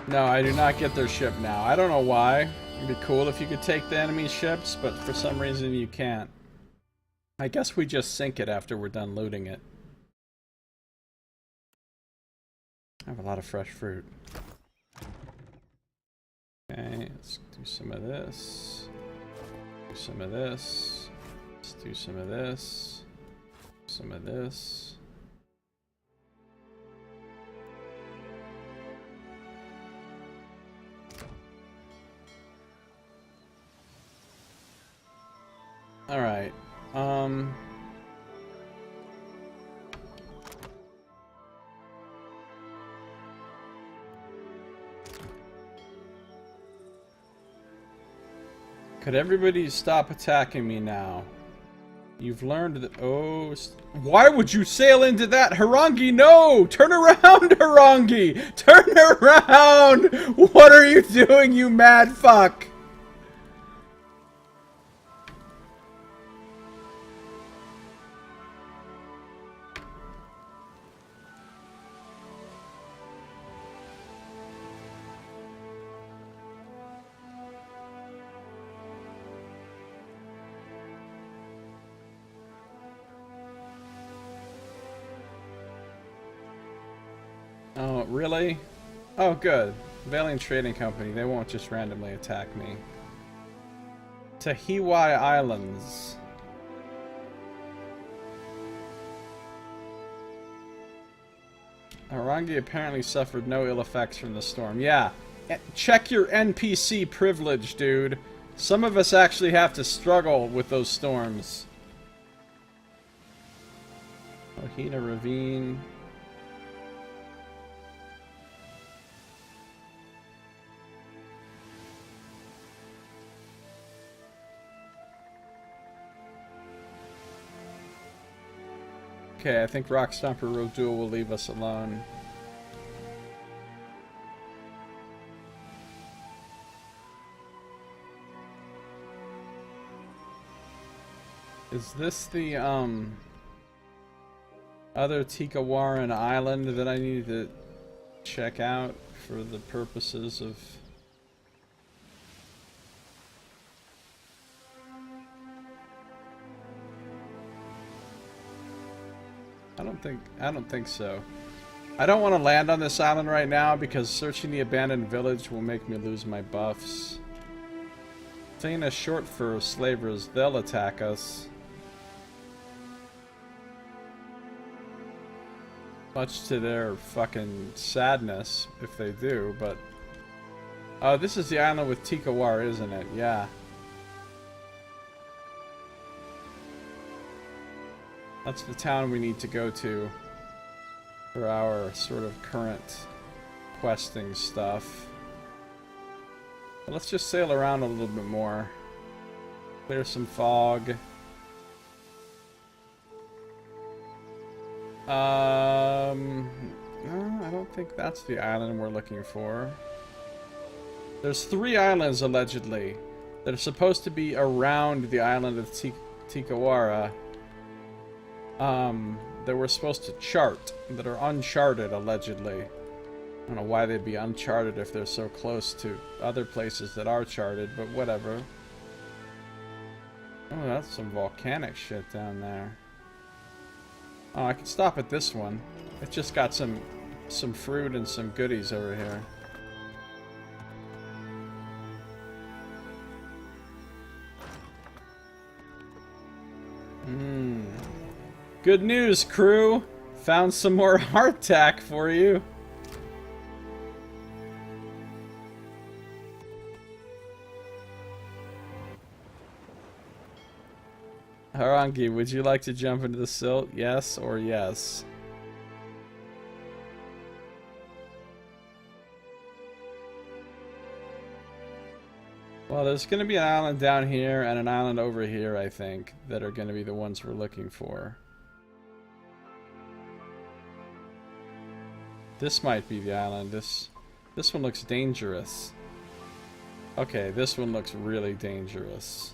No, I do not get their ship now. I don't know why. It'd be cool if you could take the enemy ships, but for some reason you can't. I guess we just sink it after we're done looting it. I have a lot of fresh fruit. Okay, let's do some of this. Do some of this. Let's do some of this. Some of this. Alright, could everybody stop attacking me now? You've learned that... Oh... Why would you sail into that? Harangi, no! Turn around, Harangi! Turn around! What are you doing, you mad fuck? Oh, really? Oh, good. Valiant Trading Company, they won't just randomly attack me. Tahiwai Islands. Harangi apparently suffered no ill effects from the storm. Yeah, check your NPC privilege, dude. Some of us actually have to struggle with those storms. Ohina Ravine. Okay, I think Rock Stomper Rodul will leave us alone. Is this the, other Tikawaran island that I need to check out for the purposes of... I don't think so. I don't want to land on this island right now because searching the abandoned village will make me lose my buffs. Staying us short for slavers, they'll attack us. Much to their fucking sadness if they do, but... Oh, this is the island with Tikawar, isn't it? Yeah. That's the town we need to go to for our sort of current questing stuff. But let's just sail around a little bit more. Clear some fog. No, I don't think that's the island we're looking for. There's 3 islands, allegedly, that are supposed to be around the island of Tikawara. That we're supposed to chart, that are uncharted, allegedly. I don't know why they'd be uncharted if they're so close to other places that are charted, but whatever. Oh, that's some volcanic shit down there. Oh, I can stop at this one. It's just got some fruit and some goodies over here. Good news, crew! Found some more hardtack for you. Harangi, would you like to jump into the silt? Yes or yes? Well, there's going to be an island down here and an island over here, I think, that are going to be the ones we're looking for. This might be the island. This one looks dangerous. Okay, this one looks really dangerous.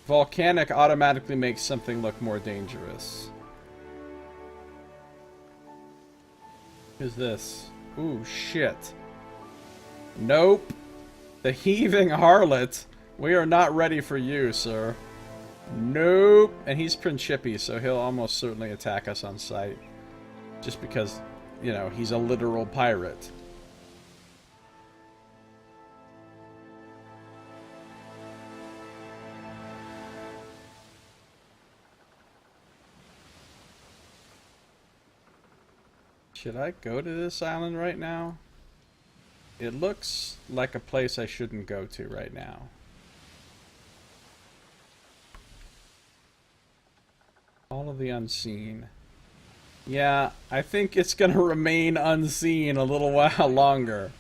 Volcanic automatically makes something look more dangerous. Who's this? Ooh, shit. Nope. The Heaving Harlot. We are not ready for you, sir. Nope. And he's Principi, so he'll almost certainly attack us on sight. Just because, you know, he's a literal pirate. Should I go to this island right now? It looks like a place I shouldn't go to right now. All of the unseen. Yeah, I think it's gonna remain unseen a little while longer.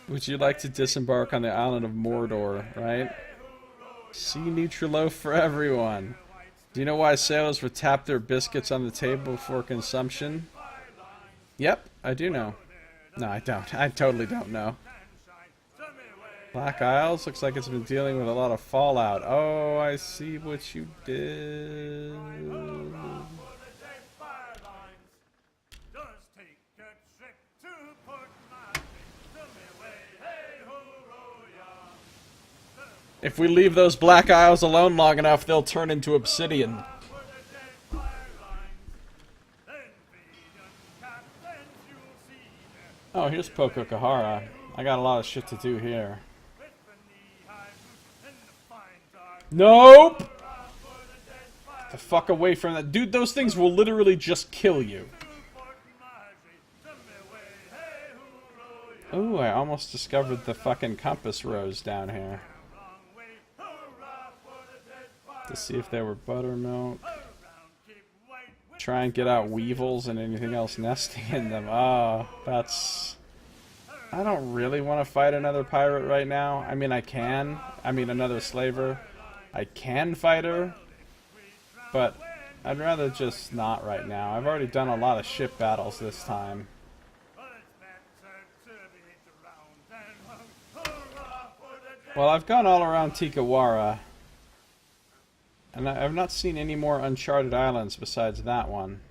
Would you like to disembark on the island of Mordor, right? Sea neutral loaf for everyone. Do you know why sailors would tap their biscuits on the table before consumption? Yep, I do know. No, I don't. I totally don't know. Black Isles looks like it's been dealing with a lot of fallout. Oh, I see what you did. If we leave those Black Isles alone long enough, they'll turn into obsidian. Oh, here's Pokokahara. I got a lot of shit to do here. Nope! The fuck away from that. Dude, those things will literally just kill you. Ooh, I almost discovered the fucking compass rose down here. To see if there were buttermilk. Try and get out weevils and anything else nesting in them. Oh, that's... I don't really want to fight another pirate right now. I mean, I can. I mean, another slaver. I can fight her. But I'd rather just not right now. I've already done a lot of ship battles this time. Well, I've gone all around Tikawara. And I've not seen any more uncharted islands besides that one.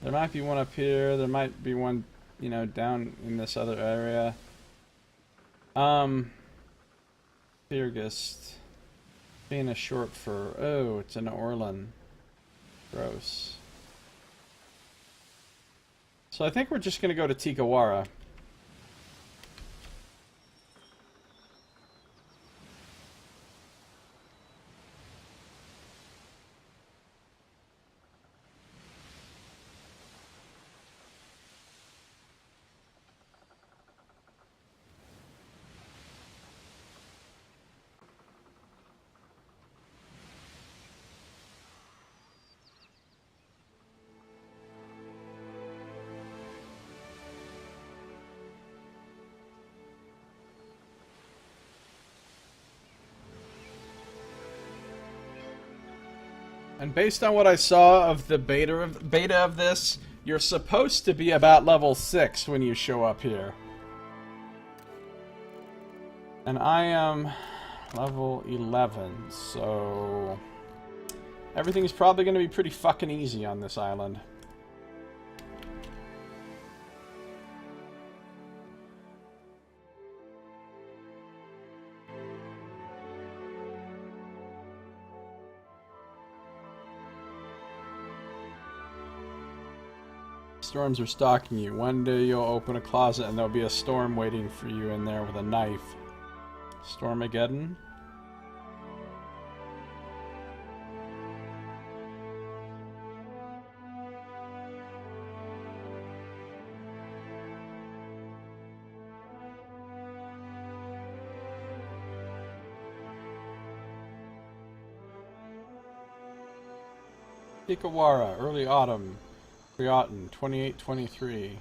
There might be one up here. There might be one, you know, down in this other area. Thyrgist. Being a short for... Oh, it's an Orlan. Gross. So I think we're just going to go to Tikawara. And based on what I saw of the beta of this, you're supposed to be about level 6 when you show up here. And I am level 11, so... everything's probably going to be pretty fucking easy on this island. Storms are stalking you. One day you'll open a closet and there'll be a storm waiting for you in there with a knife. Stormageddon? Tikawara, early autumn. Creotin, 28-23.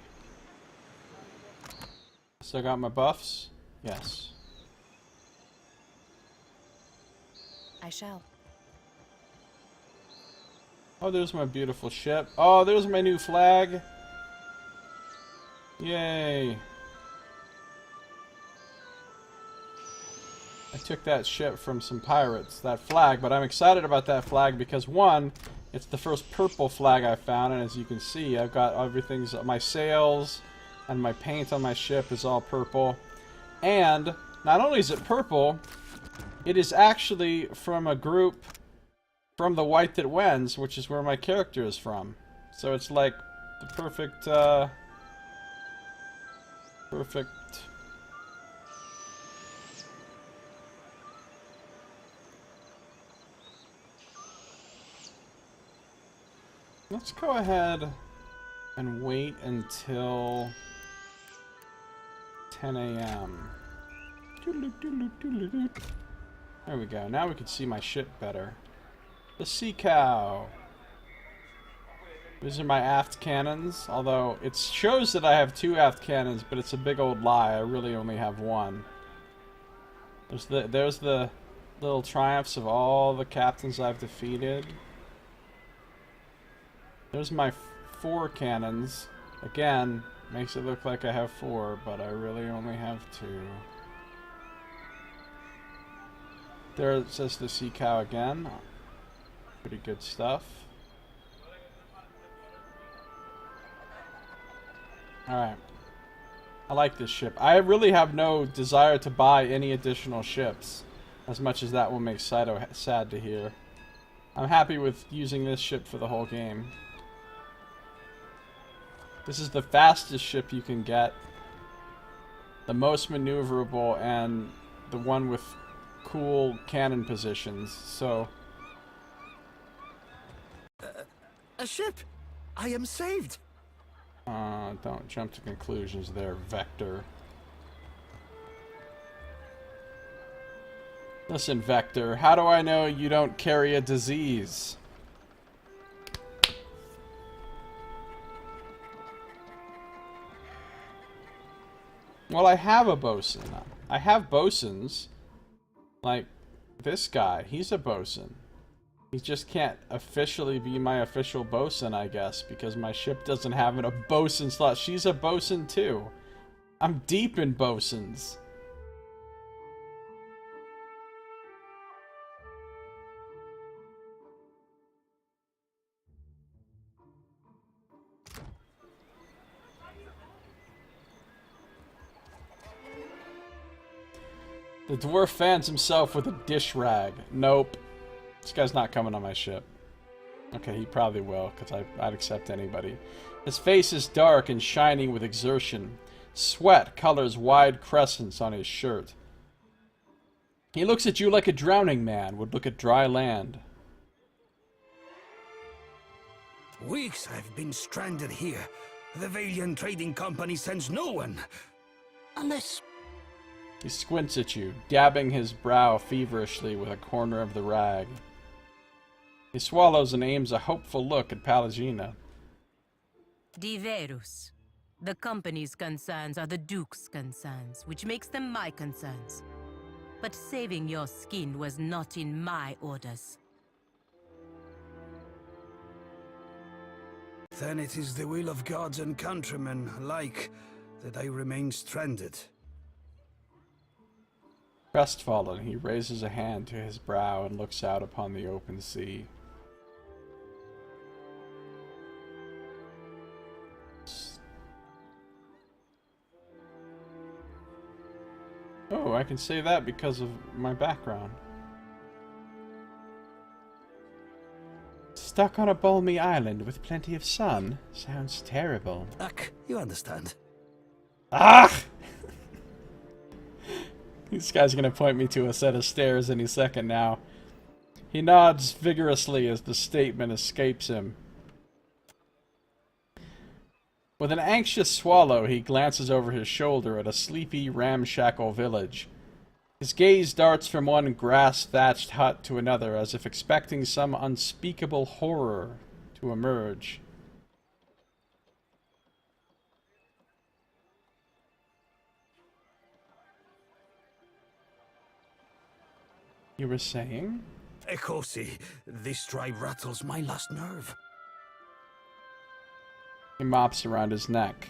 Still got my buffs? Yes. I shall. Oh, there's my beautiful ship. Oh, there's my new flag. Yay. I took that ship from some pirates, that flag, but I'm excited about that flag because, one, it's the first purple flag I found, and as you can see, I've got everything's... my sails and my paint on my ship is all purple. And not only is it purple, it is actually from a group from the White That Wends, which is where my character is from. So it's like the perfect, perfect... Let's go ahead and wait until 10 a.m. There we go. Now we can see my ship better. The Sea Cow. These are my aft cannons, although it shows that I have 2 aft cannons, but it's a big old lie. I really only have 1. There's the little triumphs of all the captains I've defeated. There's my 4 cannons. Again, makes it look like I have 4, but I really only have 2. There it says the Sea Cow again. Pretty good stuff. Alright. I like this ship. I really have no desire to buy any additional ships, as much as that will make Saito sad to hear. I'm happy with using this ship for the whole game. This is the fastest ship you can get, the most maneuverable, and the one with cool cannon positions, so... A ship! I am saved! Don't jump to conclusions there, Vector. Listen, Vector, how do I know you don't carry a disease? Well, I have a bosun. I have bosuns. Like, this guy, he's a bosun. He just can't officially be my official bosun, I guess, because my ship doesn't have a bosun slot. She's a bosun, too. I'm deep in bosuns. The dwarf fans himself with a dish rag. Nope. This guy's not coming on my ship. Okay, he probably will, because I'd accept anybody. His face is dark and shining with exertion. Sweat colors wide crescents on his shirt. He looks at you like a drowning man would look at dry land. Weeks I've been stranded here. The Valiant Trading Company sends no one. Unless... He squints at you, dabbing his brow feverishly with a corner of the rag. He swallows and aims a hopeful look at Palagina. Diverus. The company's concerns are the Duke's concerns, which makes them my concerns. But saving your skin was not in my orders. Then it is the will of gods and countrymen alike that I remain stranded. Crestfallen, he raises a hand to his brow and looks out upon the open sea. Oh, I can say that because of my background. Stuck on a balmy island with plenty of sun? Sounds terrible. Ach, you understand. Ah! This guy's gonna point me to a set of stairs any second now. He nods vigorously as the statement escapes him. With an anxious swallow, he glances over his shoulder at a sleepy, ramshackle village. His gaze darts from one grass-thatched hut to another, as if expecting some unspeakable horror to emerge. You were saying? Ecosi, this drive rattles my last nerve. He mops around his neck.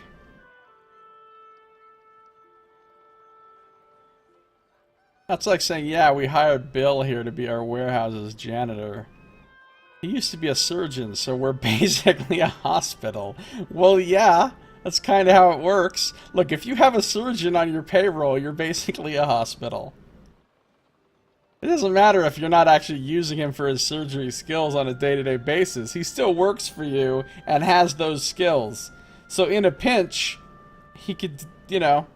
That's like saying, yeah, we hired Bill here to be our warehouse's janitor. He used to be a surgeon, so we're basically a hospital. Well, yeah, that's kind of how it works. Look, if you have a surgeon on your payroll, you're basically a hospital. It doesn't matter if you're not actually using him for his surgery skills on a day-to-day basis. He still works for you and has those skills. So in a pinch, he could, you know...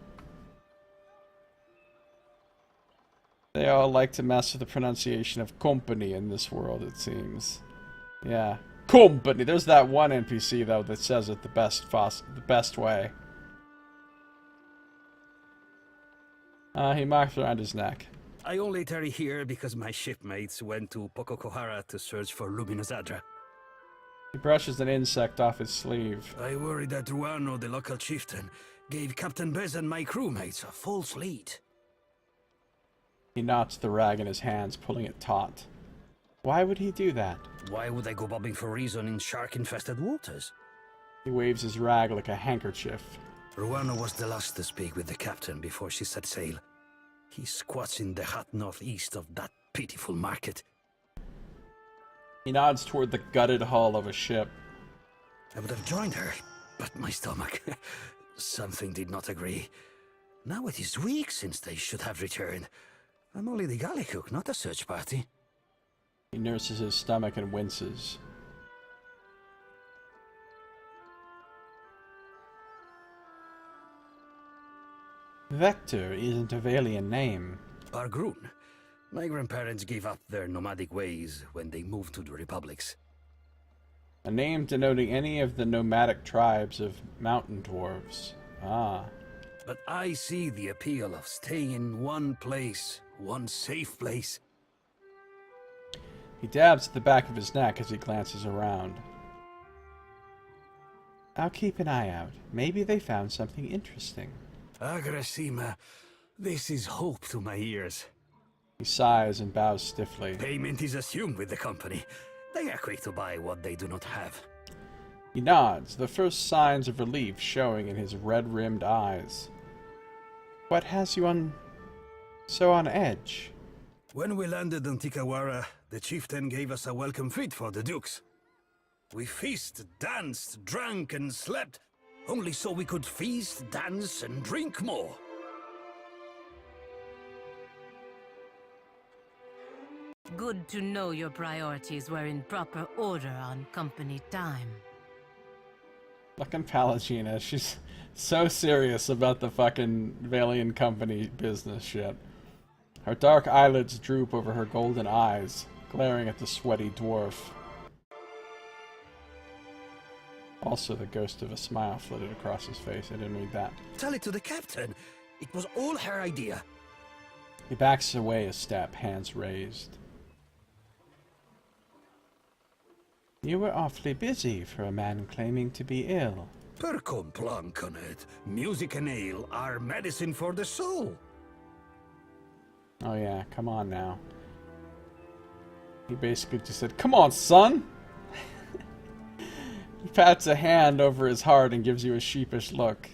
They all like to mess with the pronunciation of company in this world, it seems. Yeah. Company! There's that one NPC, though, that says it the best way. He marks around his neck. I only tarry here because my shipmates went to Pococohara to search for Luminous Adra. He brushes an insect off his sleeve. I worry that Ruano, the local chieftain, gave Captain Bez and my crewmates a false lead. He knots the rag in his hands, pulling it taut. Why would he do that? Why would I go bobbing for reason in shark-infested waters? He waves his rag like a handkerchief. Ruano was the last to speak with the captain before she set sail. He squats in the hot northeast of that pitiful market. He nods toward the gutted hull of a ship. I would have joined her, but my stomach... something did not agree. Now it is weeks since they should have returned. I'm only the galley cook, not a search party. He nurses his stomach and winces. Vector isn't a Valian name. Bargroon. My grandparents gave up their nomadic ways when they moved to the Republics. A name denoting any of the nomadic tribes of mountain dwarves. Ah. But I see the appeal of staying in one place, one safe place. He dabs at the back of his neck as he glances around. I'll keep an eye out. Maybe they found something interesting. Agrasima, this is hope to my ears. He sighs and bows stiffly. Payment is assumed with the company. They are quick to buy what they do not have. He nods, the first signs of relief showing in his red-rimmed eyes. What has you so on edge? When we landed on Tikawara, the chieftain gave us a welcome feast for the dukes. We feasted, danced, drank, and slept, only so we could feast, dance, and drink more. Good to know your priorities were in proper order on company time. Fucking Palagina, she's so serious about the fucking Valian company business shit. Her dark eyelids droop over her golden eyes, glaring at the sweaty dwarf. Also, the ghost of a smile flitted across his face. I didn't read that. Tell it to the captain. It was all her idea. He backs away a step, hands raised. You were awfully busy for a man claiming to be ill. Per complancnet, music and ale are medicine for the soul. Oh yeah, come on now. He basically just said, "Come on, son!" He pats a hand over his heart and gives you a sheepish look.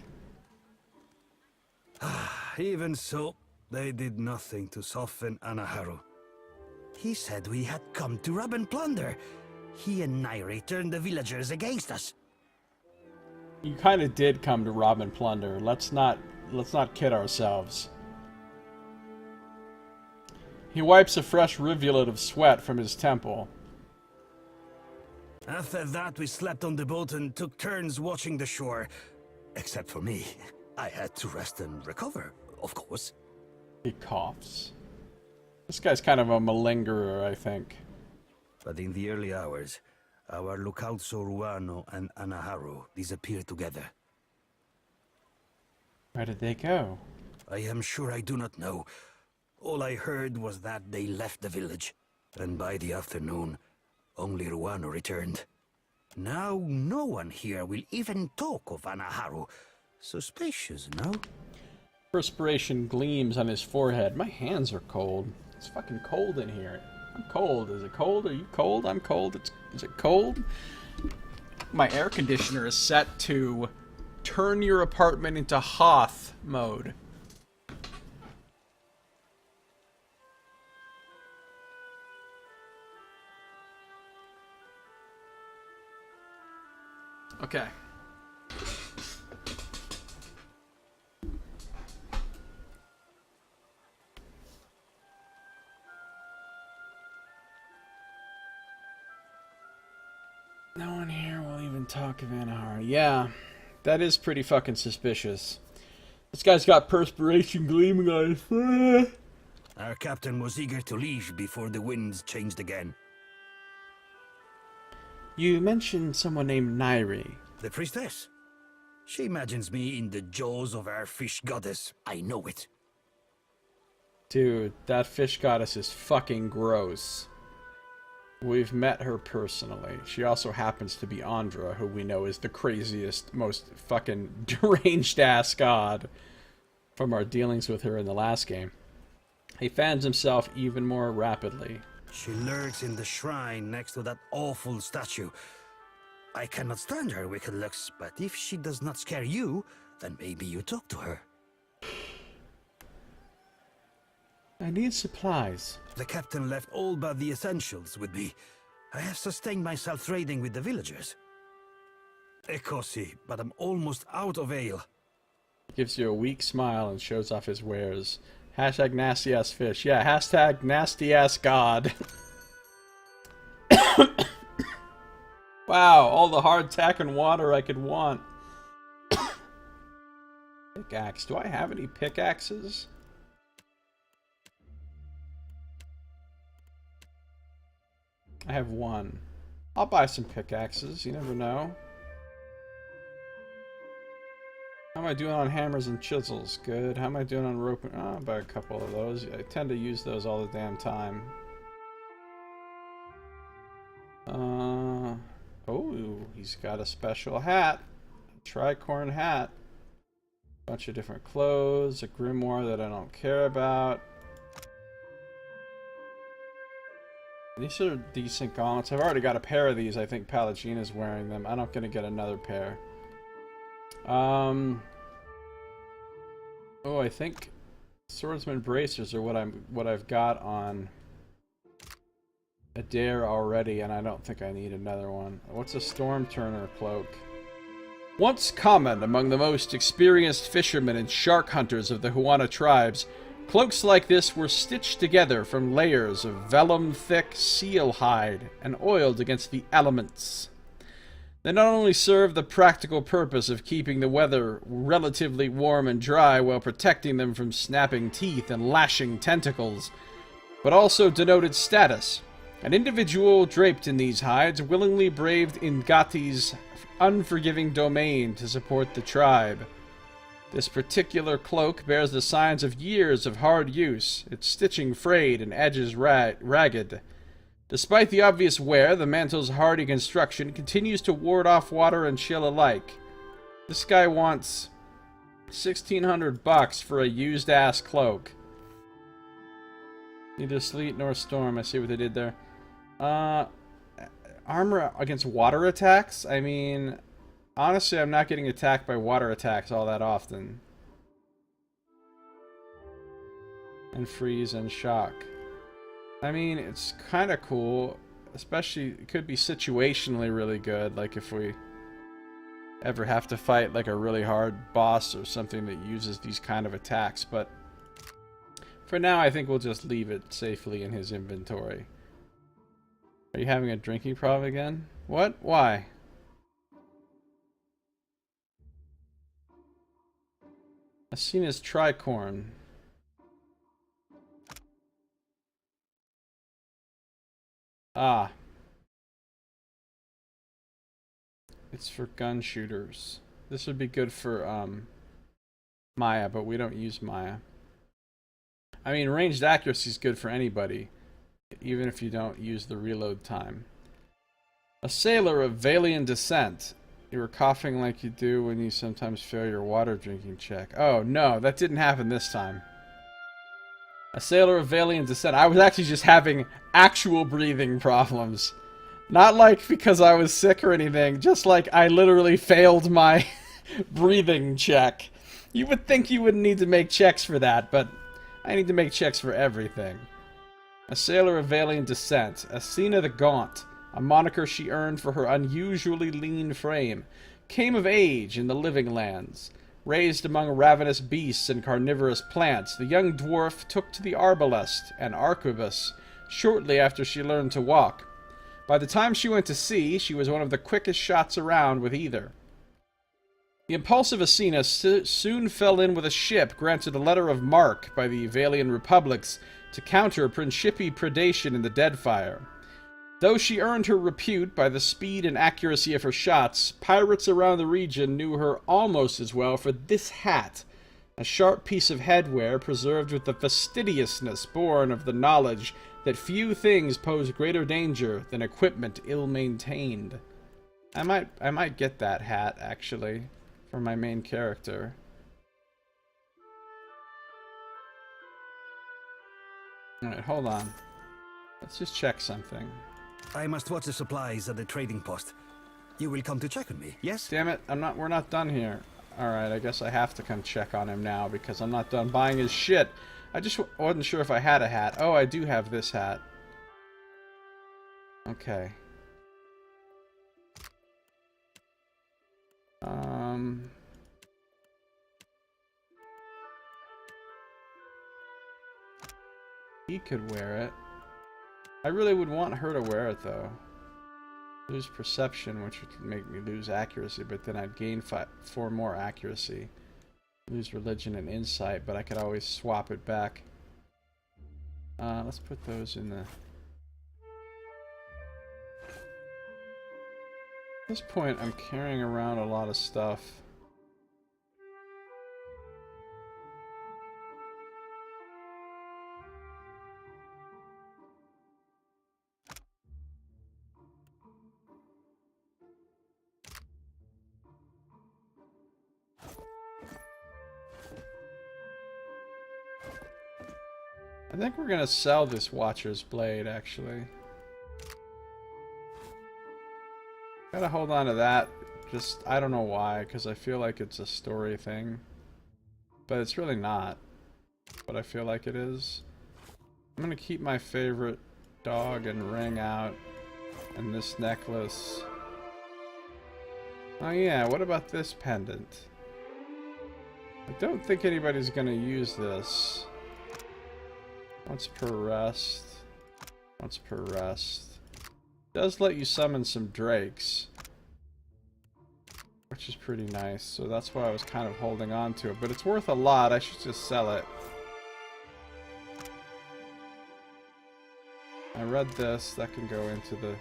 Even so, they did nothing to soften Anaharu. He said we had come to rob and plunder. He and Nairi turned the villagers against us. You kind of did come to rob and plunder. Let's not kid ourselves. He wipes a fresh rivulet of sweat from his temple. After that, we slept on the boat and took turns watching the shore. Except for me. I had to rest and recover, of course. He coughs. This guy's kind of a malingerer, I think. But in the early hours, our lookout Soruano and Anaharu disappeared together. Where did they go? I am sure I do not know. All I heard was that they left the village. And by the afternoon, only Ruano returned. Now no one here will even talk of Anaharu. Suspicious, no? Perspiration gleams on his forehead. My hands are cold. It's fucking cold in here. I'm cold. Is it cold? Are you cold? I'm cold. Is it cold? My air conditioner is set to turn your apartment into Hoth mode. Okay. No one here will even talk of Anahara. Yeah, that is pretty fucking suspicious. This guy's got perspiration gleaming on his face. Our captain was eager to leave before the winds changed again. You mentioned someone named Nairi. The priestess. She imagines me in the jaws of our fish goddess. I know it. Dude, that fish goddess is fucking gross. We've met her personally. She also happens to be Andra, who we know is the craziest, most fucking deranged-ass god from our dealings with her in the last game. He fans himself even more rapidly. She lurks in the shrine next to that awful statue. I cannot stand her wicked looks, but if she does not scare you, then maybe you talk to her. I need supplies. The captain left all but the essentials with me. I have sustained myself trading with the villagers. Ekosi, but I'm almost out of ale. He gives you a weak smile and shows off his wares. Hashtag nasty ass fish. Yeah, hashtag nasty ass god. Wow, all the hardtack and water I could want. pickaxe. Do I have any pickaxes? I have one. I'll buy some pickaxes. You never know. How am I doing on hammers and chisels? Good. How am I doing on rope? Oh, I'll buy a couple of those. I tend to use those all the damn time. Oh, he's got a special hat. A tricorn hat. Bunch of different clothes. A grimoire that I don't care about. These are decent gauntlets. I've already got a pair of these. I think Pallegina's wearing them. I'm not going to get another pair. Oh, I think swordsman bracers are what I've got on Adair already, and I don't think I need another one. What's a storm turner cloak? Once common among the most experienced fishermen and shark hunters of the Huana tribes, cloaks like this were stitched together from layers of vellum-thick seal hide and oiled against the elements. They not only serve the practical purpose of keeping the weather relatively warm and dry while protecting them from snapping teeth and lashing tentacles, but also denoted status. An individual draped in these hides willingly braved Ingati's unforgiving domain to support the tribe. This particular cloak bears the signs of years of hard use, its stitching frayed and edges ragged. Despite the obvious wear, the mantle's hardy construction continues to ward off water and chill alike. This guy wants $1,600 for a used-ass cloak. Neither sleet nor storm. I see what they did there. Armor against water attacks? I mean, honestly, I'm not getting attacked by water attacks all that often. And freeze and shock. I mean, it's kind of cool. Especially, it could be situationally really good. Like if we ever have to fight like a really hard boss or something that uses these kind of attacks. But for now, I think we'll just leave it safely in his inventory. Are you having a drinking problem again? What? Why? I've seen his tricorn. Ah. It's for gun shooters. This would be good for, Maya, but we don't use Maya. I mean, ranged accuracy is good for anybody, even if you don't use the reload time. A sailor of Valian descent. You were coughing like you do when you sometimes fail your water drinking check. Oh, no, that didn't happen this time. A sailor of Valian descent. I was actually just having actual breathing problems. Not like because I was sick or anything, just like I literally failed my breathing check. You would think you wouldn't need to make checks for that, but I need to make checks for everything. A sailor of Valian descent. Athena the Gaunt, a moniker she earned for her unusually lean frame, came of age in the living lands. Raised among ravenous beasts and carnivorous plants, the young dwarf took to the arbalest and arquebus shortly after she learned to walk. By the time she went to sea, she was one of the quickest shots around with either. The impulsive Athena soon fell in with a ship granted a letter of marque by the Valian republics to counter Principi predation in the Deadfire. Though she earned her repute by the speed and accuracy of her shots, pirates around the region knew her almost as well for this hat, a sharp piece of headwear preserved with the fastidiousness born of the knowledge that few things pose greater danger than equipment ill-maintained. I might get that hat, actually, for my main character. Alright, hold on. Let's just check something. I must watch the supplies at the trading post. You will come to check on me, yes? Damn it, we're not done here. Alright, I guess I have to come check on him now because I'm not done buying his shit. I just wasn't sure if I had a hat. Oh, I do have this hat. Okay. He could wear it. I really would want her to wear it, though. Lose perception, which would make me lose accuracy, but then I'd gain 4 more accuracy. Lose religion and insight, but I could always swap it back. Let's put those in the... At this point, I'm carrying around a lot of stuff. I think we're gonna sell this Watcher's Blade, actually. Gotta hold on to that. Just, I don't know why, because I feel like it's a story thing. But it's really not. But I feel like it is. I'm gonna keep my favorite dog and ring out. And this necklace. Oh yeah, what about this pendant? I don't think anybody's gonna use this. Once per rest. Once per rest. Does let you summon some drakes. Which is pretty nice. So that's why I was kind of holding on to it. But it's worth a lot. I should just sell it. I read this. That can go into the...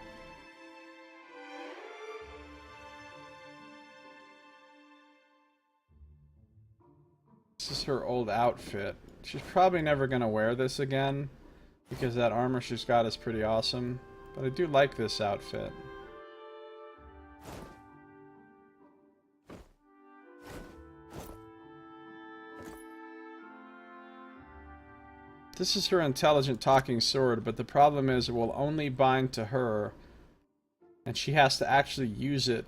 This is her old outfit. She's probably never going to wear this again, because that armor she's got is pretty awesome. But I do like this outfit. This is her intelligent talking sword, but the problem is it will only bind to her, and she has to actually use it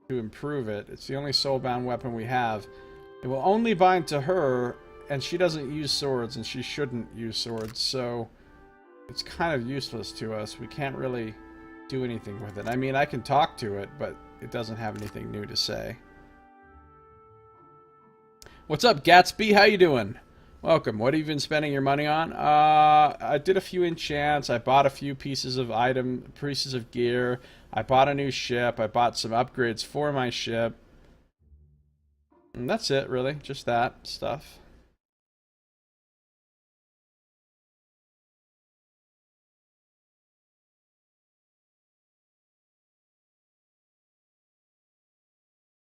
to improve it. It's the only soulbound weapon we have. It will only bind to her, and she doesn't use swords, and she shouldn't use swords, so it's kind of useless to us. We can't really do anything with it. I mean, I can talk to it, but it doesn't have anything new to say. What's up, Gatsby? How you doing? Welcome. What have you been spending your money on? I did a few enchants. I bought a few pieces of pieces of gear. I bought a new ship. I bought some upgrades for my ship. And that's it, really. Just that stuff.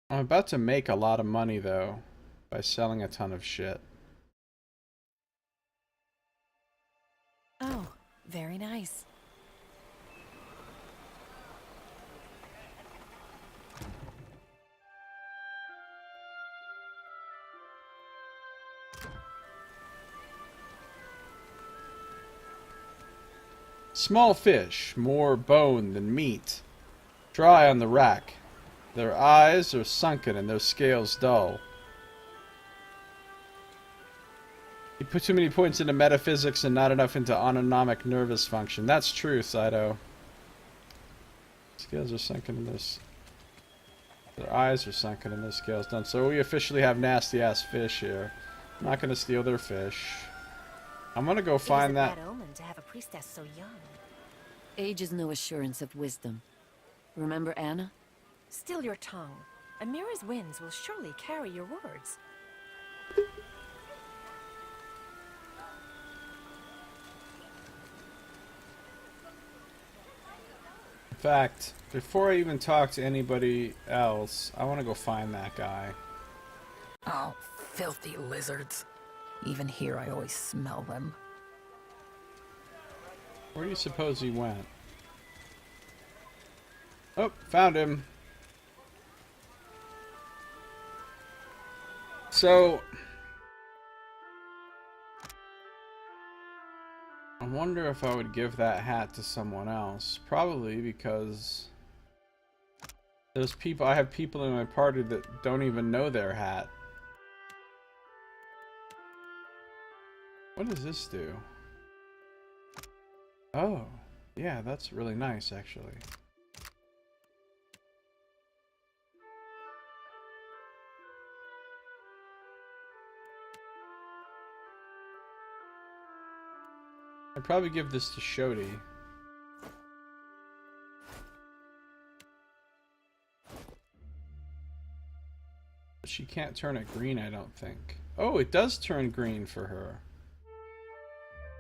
I'm about to make a lot of money, though, by selling a ton of shit. Oh, very nice. Small fish, more bone than meat. Dry on the rack. Their eyes are sunken and their scales dull. You put too many points into metaphysics and not enough into autonomic nervous function. That's true, Saito. Scales are sunken in their eyes are sunken and their scales done. So we officially have nasty-ass fish here. I'm not going to steal their fish. I'm going to go find that... It is a bad omen to have a priestess so young. Age is no assurance of wisdom. Remember Anna? Still your tongue. Amira's winds will surely carry your words. In fact, before I even talk to anybody else, I want to go find that guy. Oh, filthy lizards. Even here I always smell them. Where do you suppose he went? Oh, found him. So, I wonder if I would give that hat to someone else. Probably because there's people, I have people in my party that don't even know their hat. What does this do? Oh, yeah, that's really nice, actually. I'd probably give this to Shodi. She can't turn it green, I don't think. Oh, it does turn green for her.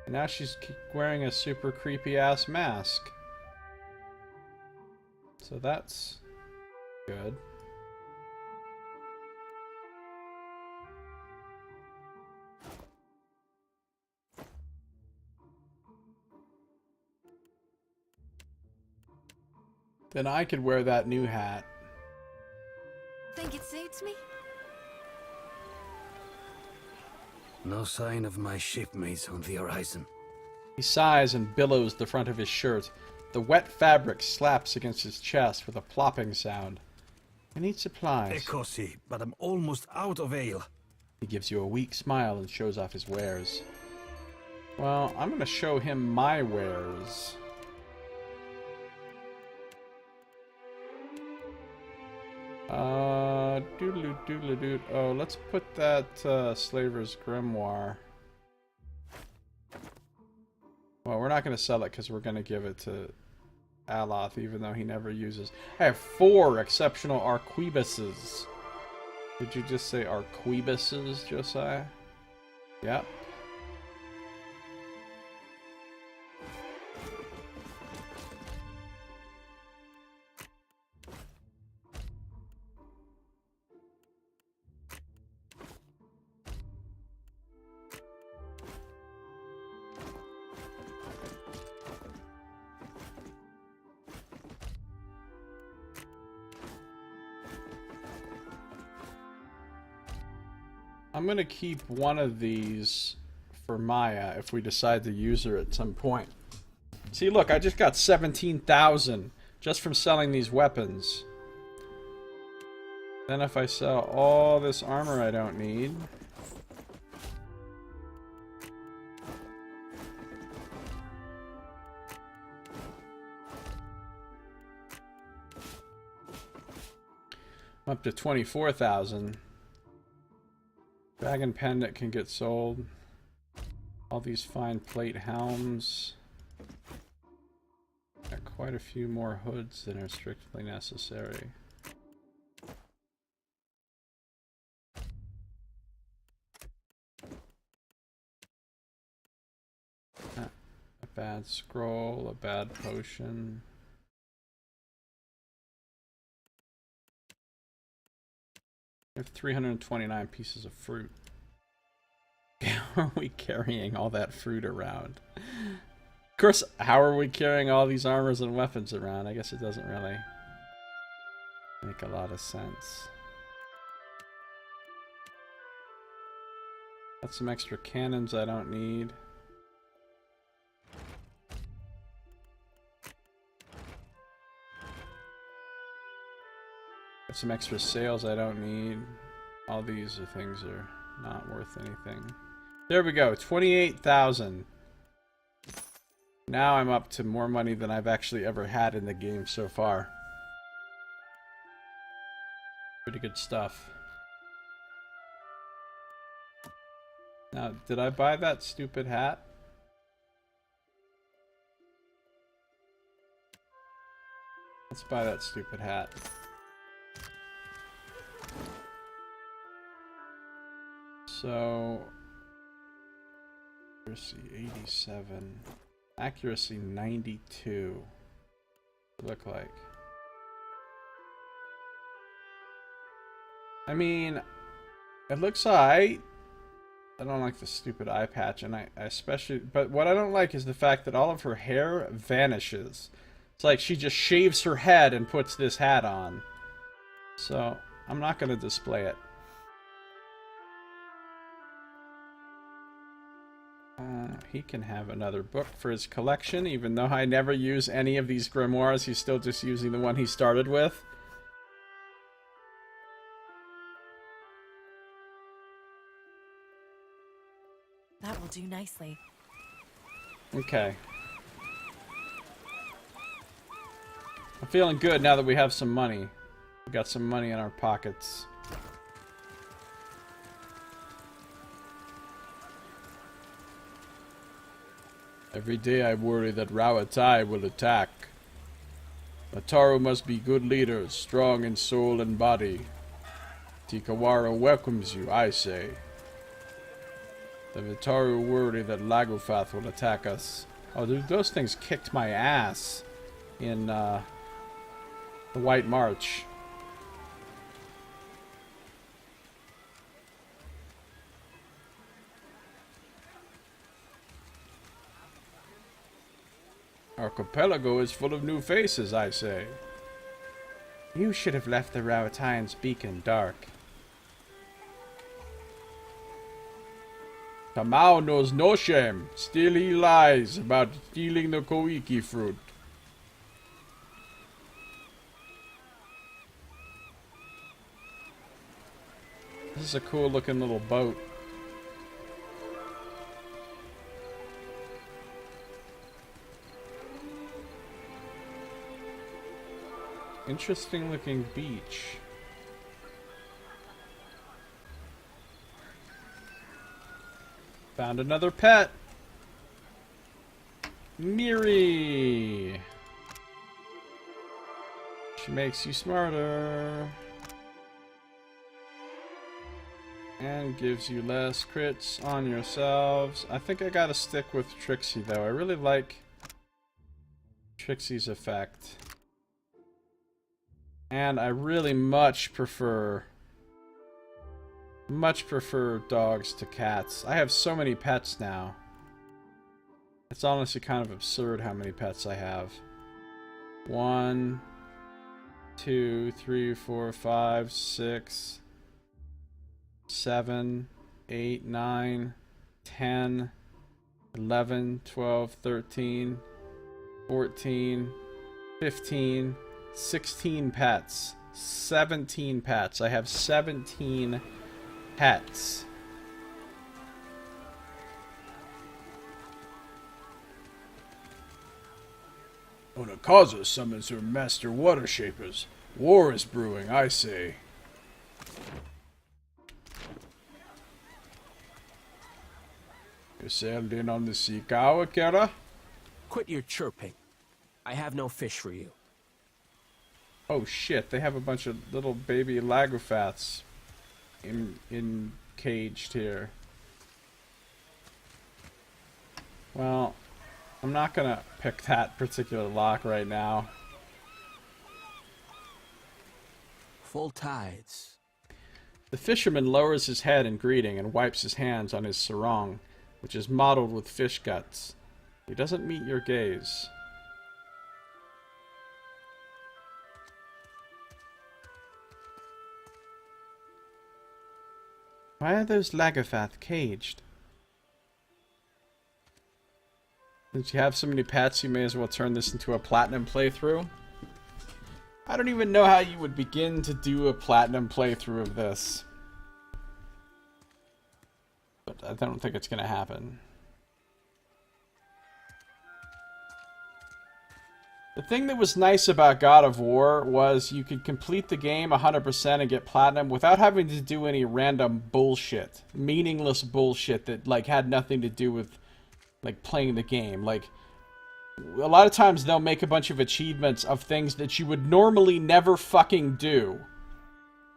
And now she's wearing a super creepy ass mask. So that's good. Then I could wear that new hat. Think it suits me? No sign of my shipmates on the horizon. He sighs and billows the front of his shirt. The wet fabric slaps against his chest with a plopping sound. I need supplies. Ecosi, but I'm almost out of ale. He gives you a weak smile and shows off his wares. Well, I'm going to show him my wares. Doodle-doo-doodle-doo. Oh, let's put that Slaver's Grimoire. Well, we're not going to sell it because we're going to give it to Aloth, even though he never uses. I have 4 exceptional Arquebuses. Did you just say Arquebuses, Josiah? Yep. I'm going to keep one of these for Maya if we decide to use her at some point. See, look, I just got 17,000 just from selling these weapons. Then if I sell all this armor I don't need... I'm up to 24,000. Dragon Pendant can get sold. All these fine plate helms. Got quite a few more hoods than are strictly necessary. A bad scroll, a bad potion. I have 329 pieces of fruit. How are we carrying all that fruit around? Of course, how are we carrying all these armors and weapons around? I guess it doesn't really make a lot of sense. Got some extra cannons I don't need. Got some extra sails I don't need. All these things are not worth anything. There we go, 28,000. Now I'm up to more money than I've actually ever had in the game so far. Pretty good stuff. Now, did I buy that stupid hat? Let's buy that stupid hat. So, accuracy 87, accuracy 92. Look like. I mean, it looks alright. I don't like the stupid eye patch, and I especially. But what I don't like is the fact that all of her hair vanishes. It's like she just shaves her head and puts this hat on. So I'm not going to display it. He can have another book for his collection, even though I never use any of these grimoires. He's still just using the one he started with. That will do nicely. Okay. I'm feeling good now that we have some money. We got some money in our pockets. Every day I worry that Rawatai will attack. Ataru must be good leaders, strong in soul and body. Tikawara welcomes you, I say. The Vitaru worry that Lagofath will attack us. Oh, dude, those things kicked my ass in the White March. Archipelago is full of new faces, I say. You should have left the Rowatine's beacon dark. Tamao knows no shame. Still he lies about stealing the Koiki fruit. This is a cool looking little boat. Interesting looking beach. Found another pet. Miri. She makes you smarter. And gives you less crits on yourselves. I think I gotta stick with Trixie though. I really like Trixie's effect. And I really much prefer dogs to cats. I have so many pets now. It's honestly kind of absurd how many pets I have. 1, 2, 3, 4, 5, 6, 7, 8, 9, 10, 11, 12, 13, 14, 15, 16 pets. 17 pets. I have 17 pets. Onakaza summons her master water shapers. War is brewing, I say. You sailed in on the Seikawa, Kara? Quit your chirping. I have no fish for you. Oh shit, they have a bunch of little baby Lagofaths in caged here. Well, I'm not gonna pick that particular lock right now. Full tides. The fisherman lowers his head in greeting and wipes his hands on his sarong, which is mottled with fish guts. He doesn't meet your gaze. Why are those Lagofath caged? Since you have so many pets, you may as well turn this into a platinum playthrough. I don't even know how you would begin to do a platinum playthrough of this. But I don't think it's going to happen. The thing that was nice about God of War was you could complete the game 100% and get platinum without having to do any random bullshit. Meaningless bullshit that like had nothing to do with like playing the game. Like a lot of times they'll make a bunch of achievements of things that you would normally never fucking do.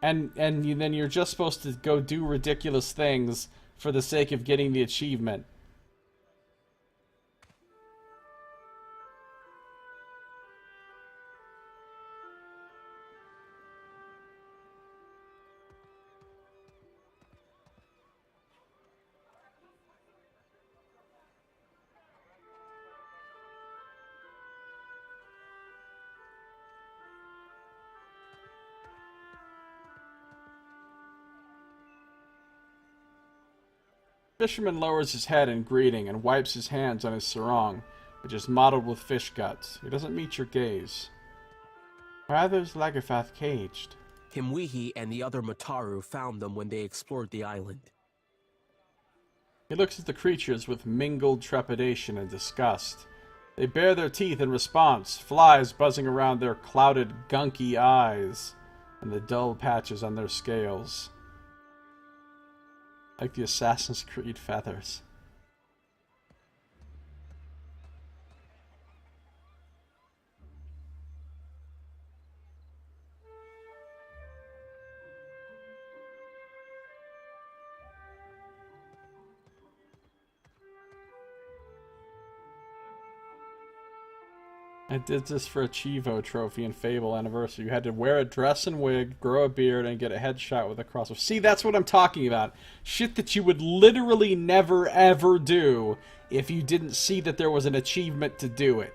And then you're just supposed to go do ridiculous things for the sake of getting the achievement. Fisherman lowers his head in greeting and wipes his hands on his sarong, which is mottled with fish guts. He doesn't meet your gaze. Why are those Lagofath caged? Himwihi and the other Mataru found them when they explored the island. He looks at the creatures with mingled trepidation and disgust. They bare their teeth in response, flies buzzing around their clouded, gunky eyes, and the dull patches on their scales. Like the Assassin's Creed feathers. I did this for a Chivo trophy in Fable Anniversary. You had to wear a dress and wig, grow a beard, and get a headshot with a crossbow. See, that's what I'm talking about. Shit that you would literally never, ever do if you didn't see that there was an achievement to do it.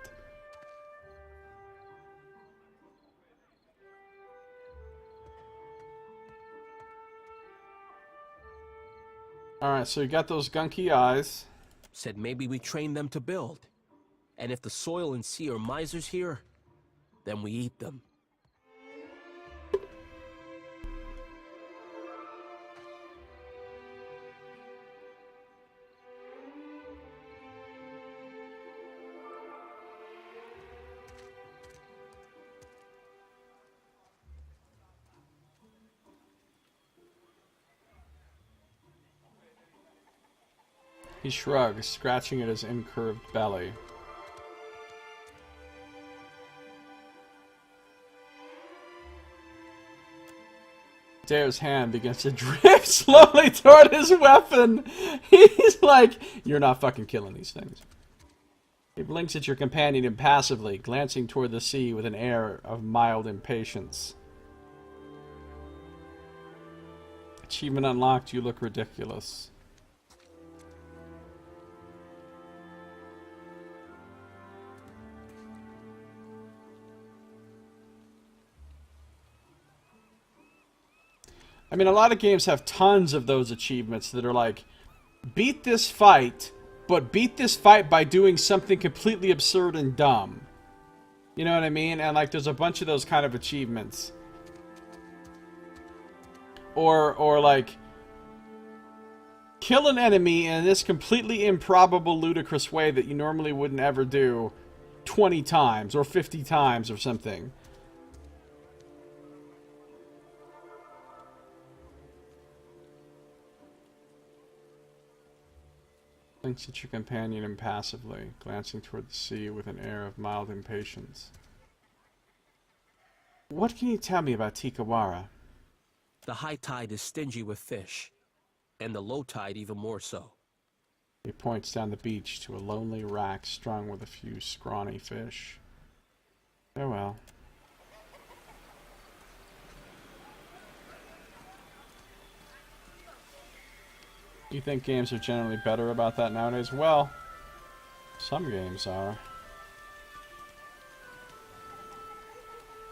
Alright, so you got those gunky eyes. Said maybe we train them to build. And if the soil and sea are misers here, then we eat them. He shrugs, scratching at his incurved belly. Dare's hand begins to drift slowly toward his weapon. He's like, you're not fucking killing these things. He blinks at your companion impassively, glancing toward the sea with an air of mild impatience. Achievement unlocked, you look ridiculous. I mean, a lot of games have tons of those achievements that are like, beat this fight, but beat this fight by doing something completely absurd and dumb. You know what I mean? And like, there's a bunch of those kind of achievements. Or like, kill an enemy in this completely improbable, ludicrous way that you normally wouldn't ever do 20 times or 50 times or something. Blinks at your companion impassively, glancing toward the sea with an air of mild impatience. What can you tell me about Tikawara? The high tide is stingy with fish, and the low tide even more so. He points down the beach to a lonely rack strung with a few scrawny fish. Farewell. You think games are generally better about that nowadays? Well, some games are.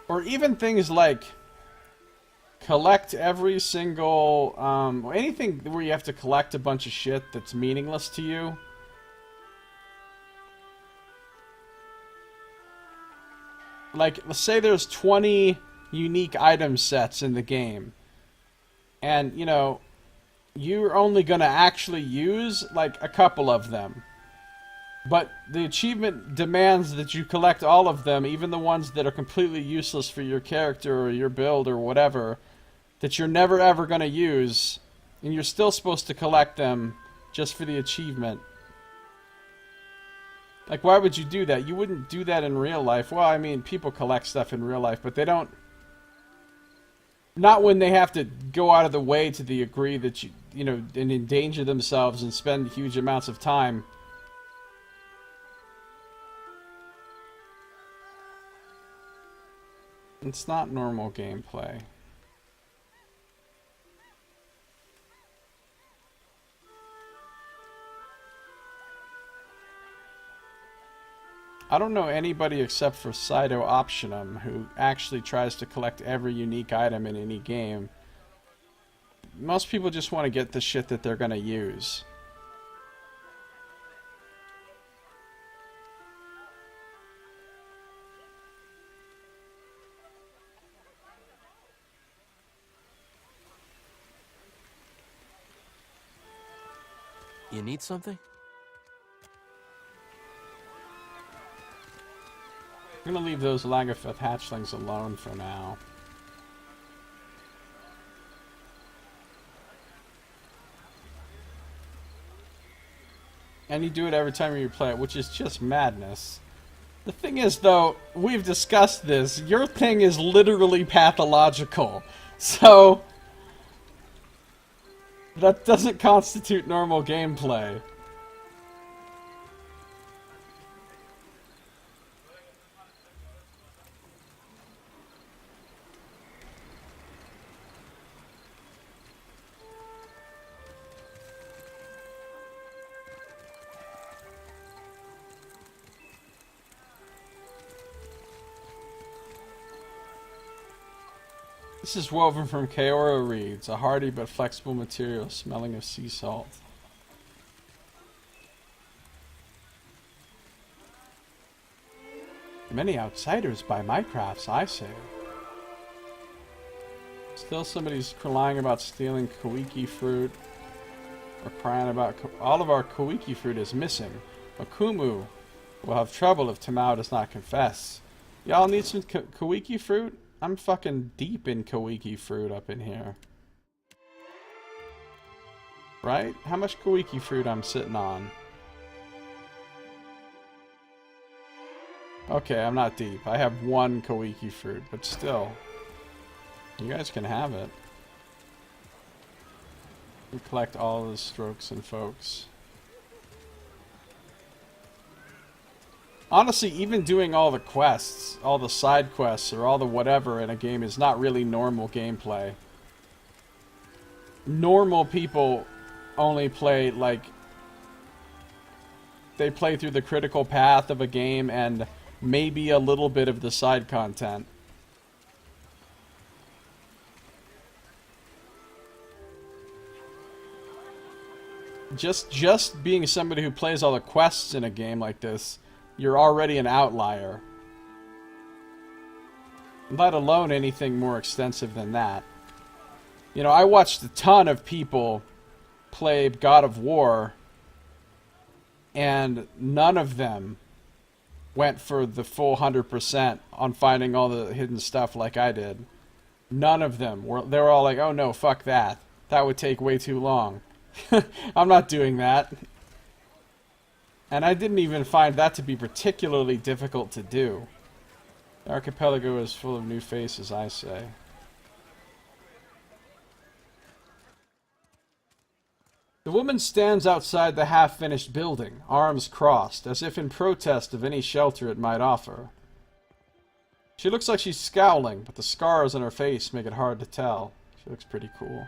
Or even things like collect every single, anything where you have to collect a bunch of shit that's meaningless to you. Like, let's say there's 20 unique item sets in the game. And, you know, you're only going to actually use, like, a couple of them. But the achievement demands that you collect all of them, even the ones that are completely useless for your character or your build or whatever, that you're never ever going to use, and you're still supposed to collect them just for the achievement. Like, why would you do that? You wouldn't do that in real life. Well, I mean, people collect stuff in real life, but they don't... Not when they have to go out of the way to the degree that you know, and endanger themselves and spend huge amounts of time. It's not normal gameplay. I don't know anybody except for Cyto Optionum who actually tries to collect every unique item in any game. Most people just want to get the shit that they're going to use. You need something? I'm going to leave those Lagavulin hatchlings alone for now. And you do it every time you play it, which is just madness. The thing is, though, we've discussed this. Your thing is literally pathological. So, that doesn't constitute normal gameplay. This is woven from Kaora reeds, a hardy but flexible material smelling of sea salt. Many outsiders buy my crafts, I say. Still somebody's lying about stealing Kawiki fruit. Or crying about... all of our Kawiki fruit is missing. Akumu will have trouble if Tamao does not confess. Y'all need some Kawiki fruit? I'm fucking deep in Kawiki fruit up in here. Right? How much Kawiki fruit I'm sitting on? Okay, I'm not deep. I have one Kawiki fruit, but still. You guys can have it. We collect all the strokes and folks. Honestly, even doing all the quests, all the side quests, or all the whatever in a game is not really normal gameplay. Normal people only play, like... they play through the critical path of a game and maybe a little bit of the side content. Just being somebody who plays all the quests in a game like this, you're already an outlier. Let alone anything more extensive than that. You know, I watched a ton of people play God of War, and none of them went for the full 100% on finding all the hidden stuff like I did. None of them. They were all like, oh no, fuck that. That would take way too long. I'm not doing that. And I didn't even find that to be particularly difficult to do. The archipelago is full of new faces, I say. The woman stands outside the half-finished building, arms crossed, as if in protest of any shelter it might offer. She looks like she's scowling, but the scars on her face make it hard to tell. She looks pretty cool.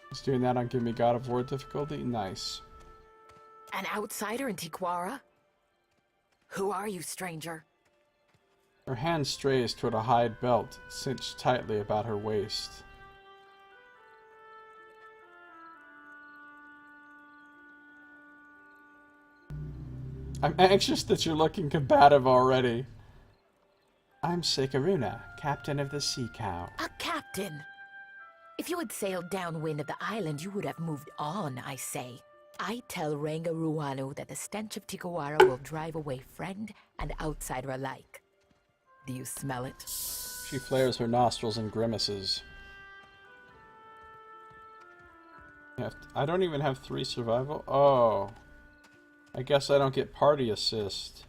Just doing that on Give Me God of War difficulty? Nice. An outsider in Tiquara? Who are you, stranger? Her hand strays toward a hide belt, cinched tightly about her waist. I'm anxious that you're looking combative already. I'm Sekaruna, captain of the Sea Cow. A captain? If you had sailed downwind of the island, you would have moved on, I say. I tell Ranga Ruanu that the stench of Tiquara will drive away friend and outsider alike. Do you smell it? She flares her nostrils and grimaces. I don't even have 3 survival? Oh. I guess I don't get party assist.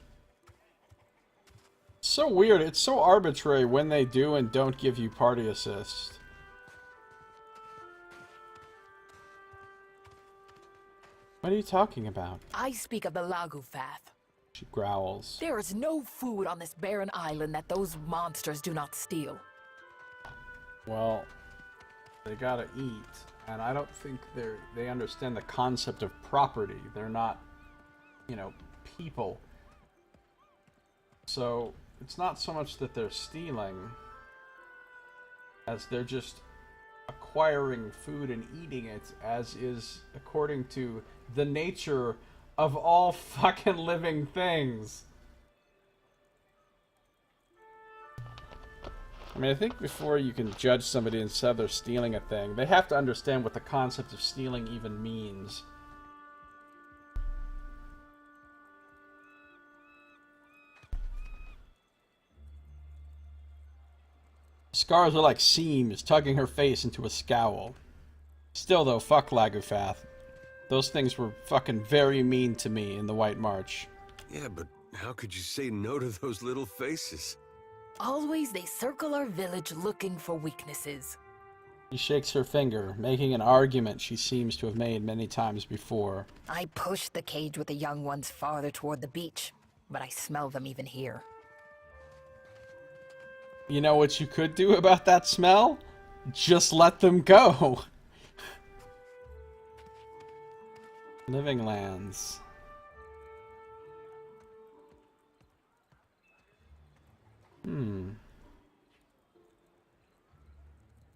It's so weird. It's so arbitrary when they do and don't give you party assist. What are you talking about? I speak of the Lagufath. She growls. There is no food on this barren island that those monsters do not steal. Well, they gotta eat, and I don't think they understand the concept of property. They're not, you know, people. So it's not so much that they're stealing as they're just acquiring food and eating it, as is according to the nature of all fucking living things. I mean, I think before you can judge somebody and say they're stealing a thing, they have to understand what the concept of stealing even means. Scars are like seams, tugging her face into a scowl. Still though, fuck Lagufath. Those things were fucking very mean to me in the White March. Yeah, but how could you say no to those little faces? Always they circle our village looking for weaknesses. She shakes her finger, making an argument she seems to have made many times before. I pushed the cage with the young ones farther toward the beach, but I smell them even here. You know what you could do about that smell? Just let them go. Living lands.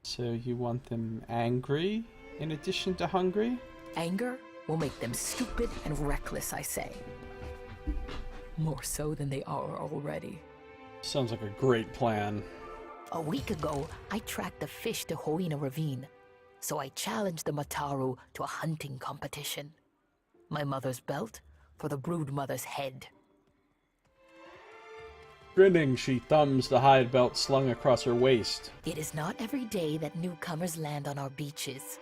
So you want them angry in addition to hungry? Anger will make them stupid and reckless, I say. More so than they are already. Sounds like a great plan. A week ago, I tracked the fish to Hoina Ravine, so I challenged the Mataru to a hunting competition. My mother's belt for the brood mother's head. Grinning, she thumbs the hide belt slung across her waist. It is not every day that newcomers land on our beaches.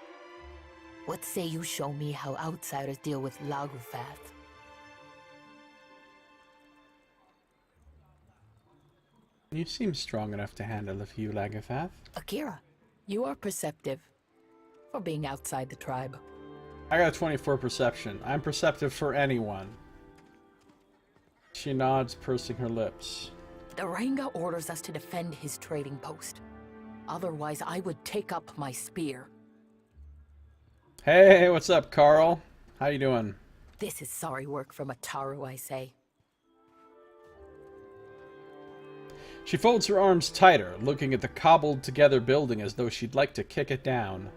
What say you show me how outsiders deal with Lagufath? You seem strong enough to handle a few Lagafath. Akira, you are perceptive for being outside the tribe. I got a 24 perception. I'm perceptive for anyone. She nods, pursing her lips. The Ranga orders us to defend his trading post. Otherwise, I would take up my spear. Hey, what's up, Carl? How you doing? This is sorry work for Mataru, I say. She folds her arms tighter, looking at the cobbled-together building as though she'd like to kick it down.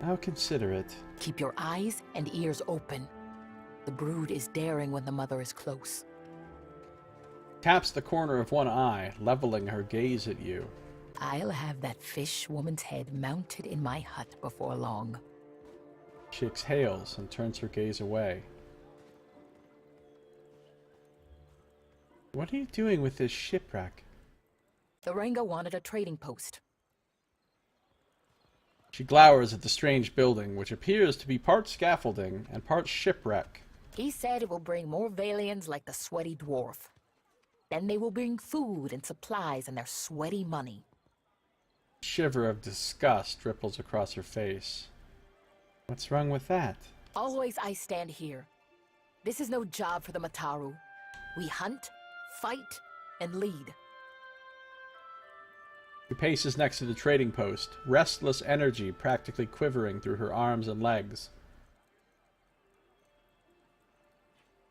I'll consider it. Keep your eyes and ears open. The brood is daring when the mother is close. Taps the corner of one eye, leveling her gaze at you. I'll have that fish woman's head mounted in my hut before long. She exhales and turns her gaze away. What are you doing with this shipwreck? The Ranga wanted a trading post. She glowers at the strange building, which appears to be part scaffolding and part shipwreck. He said it will bring more Valians like the sweaty dwarf. Then they will bring food and supplies and their sweaty money. A shiver of disgust ripples across her face. What's wrong with that? Always I stand here. This is no job for the Mataru. We hunt, fight, and lead. She paces next to the trading post, restless energy practically quivering through her arms and legs.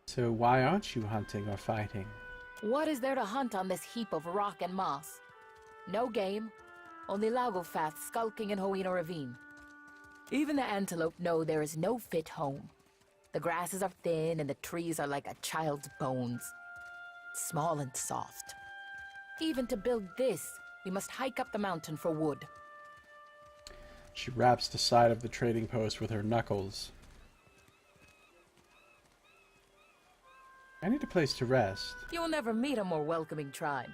So why aren't you hunting or fighting? What is there to hunt on this heap of rock and moss? No game, only Lagofath skulking in Hoina Ravine. Even the antelope know there is no fit home. The grasses are thin and the trees are like a child's bones. Small and soft. Even to build this, we must hike up the mountain for wood. She raps the side of the trading post with her knuckles. I need a place to rest. You'll never meet a more welcoming tribe.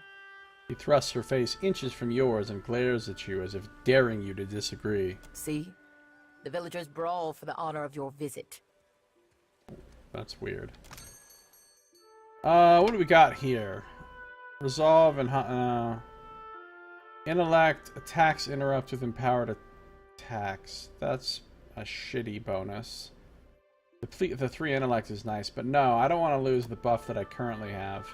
She thrusts her face inches from yours and glares at you as if daring you to disagree. See? The villagers brawl for the honor of your visit. That's weird. What do we got here? Resolve and intellect attacks interrupt with empowered attacks. That's a shitty bonus. The 3 intellect is nice, but no, I don't want to lose the buff that I currently have.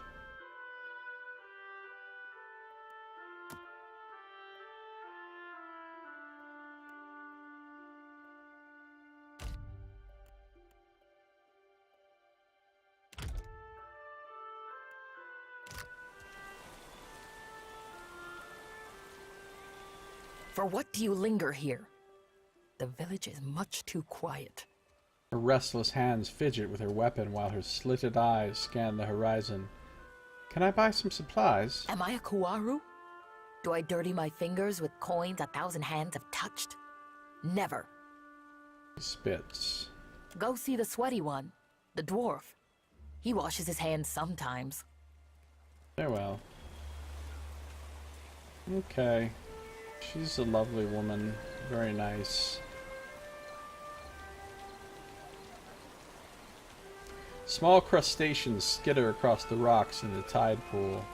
For what do you linger here? The village is much too quiet. Her restless hands fidget with her weapon while her slitted eyes scan the horizon. Can I buy some supplies? Am I a Kuaru? Do I dirty my fingers with coins 1,000 hands have touched? Never. Spits. Go see the sweaty one, the dwarf. He washes his hands sometimes. Farewell. Okay. She's a lovely woman. Very nice. Small crustaceans skitter across the rocks in the tide pool.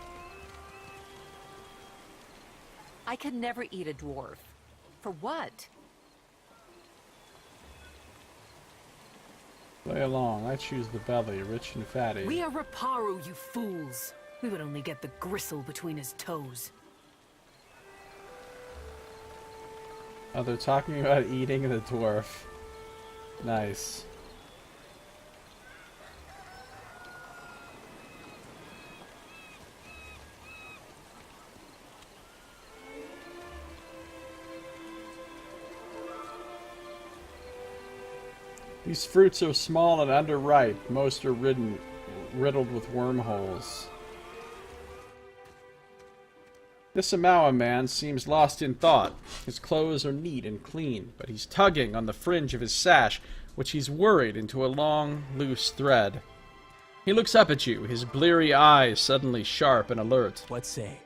I could never eat a dwarf. For what? Play along. I choose the belly, rich and fatty. We are Raparu, you fools. We would only get the gristle between his toes. Oh, they're talking about eating the dwarf. Nice. These fruits are small and underripe. Most are riddled with wormholes. This Amawa man seems lost in thought. His clothes are neat and clean, but he's tugging on the fringe of his sash, which he's worried into a long, loose thread. He looks up at you, his bleary eyes suddenly sharp and alert. What say?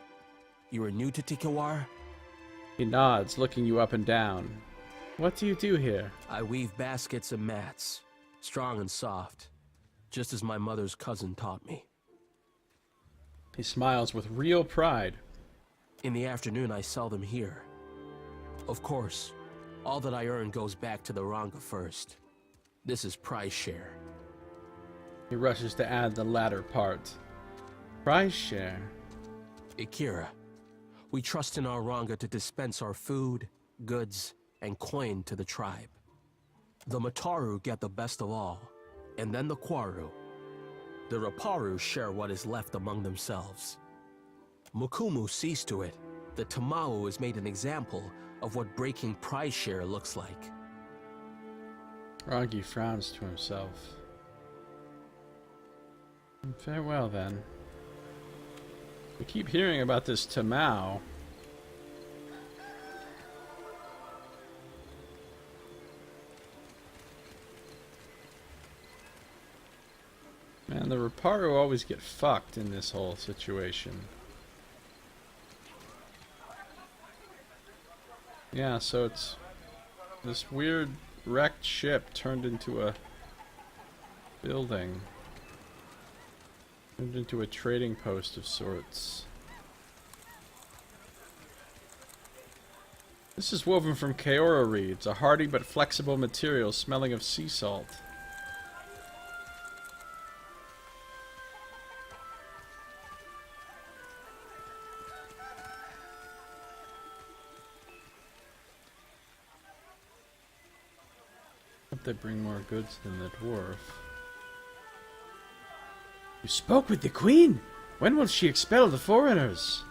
You are new to Tikawara? He nods, looking you up and down. What do you do here? I weave baskets and mats, strong and soft, just as my mother's cousin taught me. He smiles with real pride. In the afternoon, I sell them here. Of course, all that I earn goes back to the Ranga first. This is prize share. He rushes to add the latter part. Prize share. Ikira, we trust in our Ranga to dispense our food, goods, and coin to the tribe. The Mataru get the best of all, and then the Kwaru. The Raparu share what is left among themselves. Mukumu sees to it that Tamao is made an example of what breaking prize share looks like. Rangi frowns to himself. Farewell, then. We keep hearing about this Tamao. Man, the Raparu always get fucked in this whole situation. Yeah, so it's this weird wrecked ship turned into a building. Turned into a trading post of sorts. This is woven from Kaora reeds, a hardy but flexible material smelling of sea salt. Hope they bring more goods than the dwarf. You spoke with the queen? When will she expel the foreigners?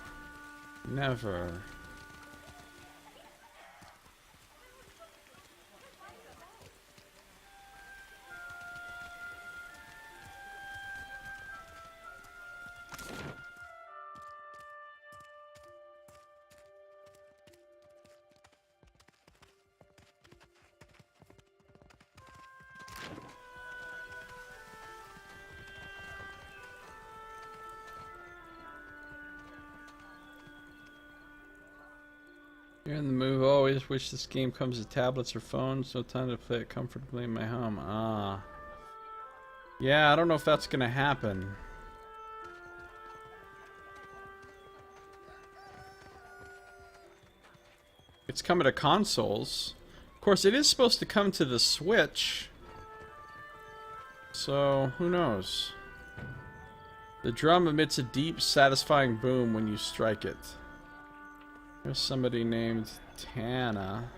Never. You're in the mood. Always wish this game comes to tablets or phones. No time to play it comfortably in my home. Ah. Yeah, I don't know if that's gonna happen. It's coming to consoles. Of course, it is supposed to come to the Switch. So, who knows? The drum emits a deep, satisfying boom when you strike it. There's somebody named Tana.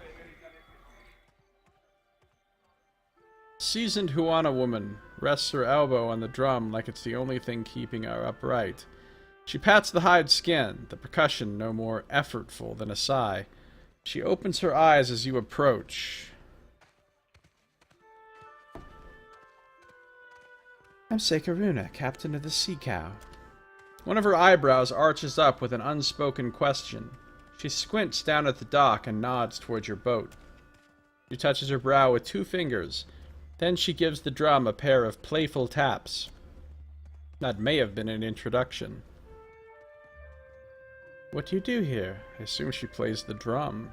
Seasoned Huana woman rests her elbow on the drum like it's the only thing keeping her upright. She pats the hide skin, the percussion no more effortful than a sigh. She opens her eyes as you approach. I'm Sekaruna, captain of the Sea Cow. One of her eyebrows arches up with an unspoken question. She squints down at the dock and nods towards your boat. She touches her brow with 2 fingers. Then she gives the drum a pair of playful taps. That may have been an introduction. What do you do here? I assume she plays the drum.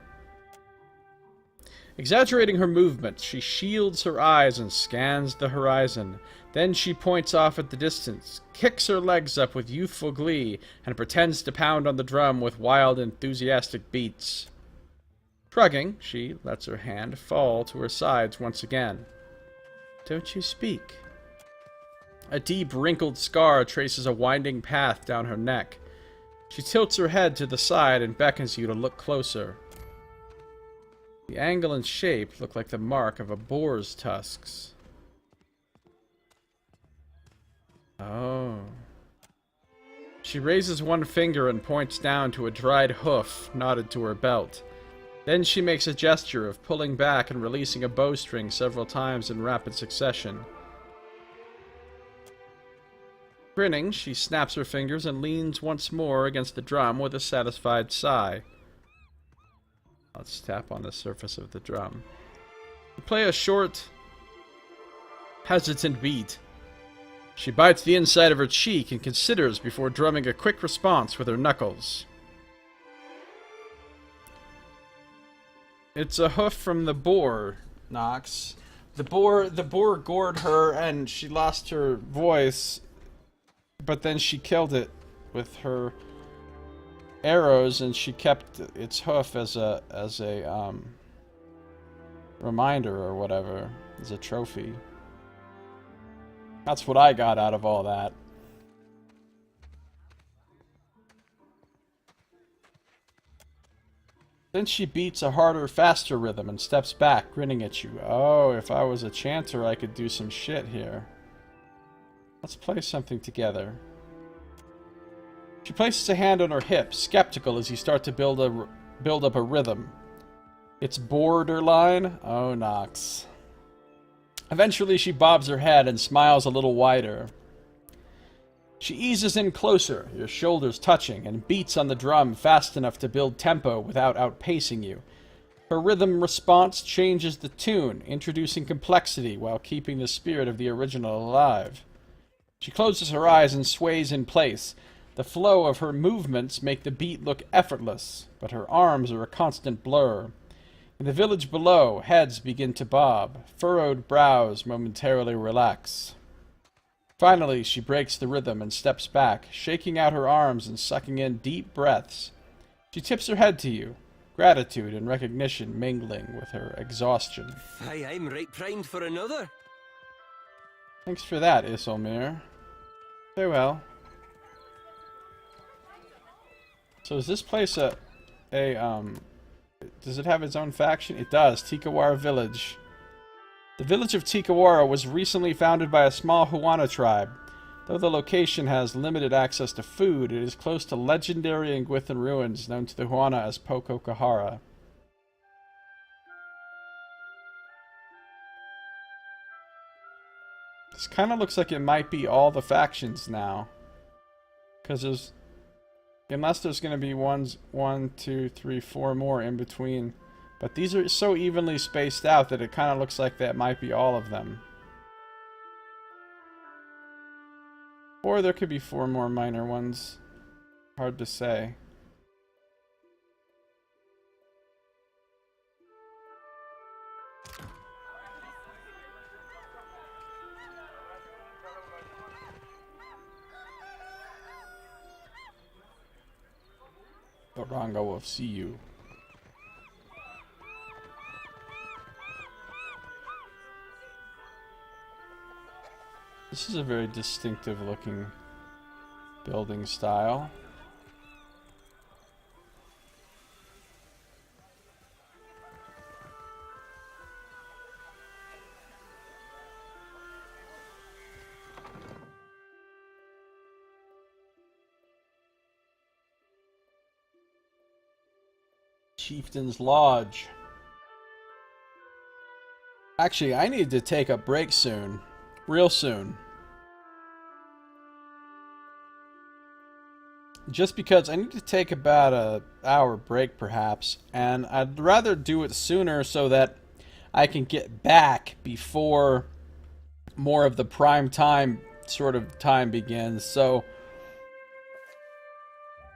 Exaggerating her movements, she shields her eyes and scans the horizon. Then she points off at the distance, kicks her legs up with youthful glee, and pretends to pound on the drum with wild, enthusiastic beats. Shrugging, she lets her hand fall to her sides once again. Don't you speak? A deep, wrinkled scar traces a winding path down her neck. She tilts her head to the side and beckons you to look closer. The angle and shape look like the mark of a boar's tusks. Oh. She raises one finger and points down to a dried hoof knotted to her belt. Then she makes a gesture of pulling back and releasing a bowstring several times in rapid succession. Grinning, she snaps her fingers and leans once more against the drum with a satisfied sigh. Let's tap on the surface of the drum. We play a short, hesitant beat. She bites the inside of her cheek and considers before drumming a quick response with her knuckles. It's a hoof from the boar, Nox. The boar gored her and she lost her voice, but then she killed it with her arrows, and she kept its hoof as a reminder or whatever, as a trophy. That's what I got out of all that. Then she beats a harder, faster rhythm and steps back, grinning at you. Oh, if I was a chanter, I could do some shit here. Let's play something together. She places a hand on her hip, skeptical as you start to build up a rhythm. It's borderline? Oh, Nox. Eventually she bobs her head and smiles a little wider. She eases in closer, your shoulders touching, and beats on the drum fast enough to build tempo without outpacing you. Her rhythm response changes the tune, introducing complexity while keeping the spirit of the original alive. She closes her eyes and sways in place. The flow of her movements make the beat look effortless, but her arms are a constant blur. In the village below, heads begin to bob. Furrowed brows momentarily relax. Finally, she breaks the rhythm and steps back, shaking out her arms and sucking in deep breaths. She tips her head to you, gratitude and recognition mingling with her exhaustion. Aye, I'm right primed for another. Thanks for that, Isilmir. Very well. So is this place does it have its own faction? It does. Tikawara Village. The village of Tikawara was recently founded by a small Huana tribe. Though the location has limited access to food, it is close to legendary Ingwithan ruins known to the Huana as Pokokahara. This kind of looks like it might be all the factions now. Because there's... Unless there's going to be one, two, three, four more in between. But these are so evenly spaced out that it kind of looks like that might be all of them. Or there could be four more minor ones. Hard to say. Oranga will see you. This is a very distinctive looking building style. Chieftain's Lodge. Actually, I need to take a break soon. Real soon. Just because I need to take about an hour break perhaps, and I'd rather do it sooner so that I can get back before more of the prime time sort of time begins. So,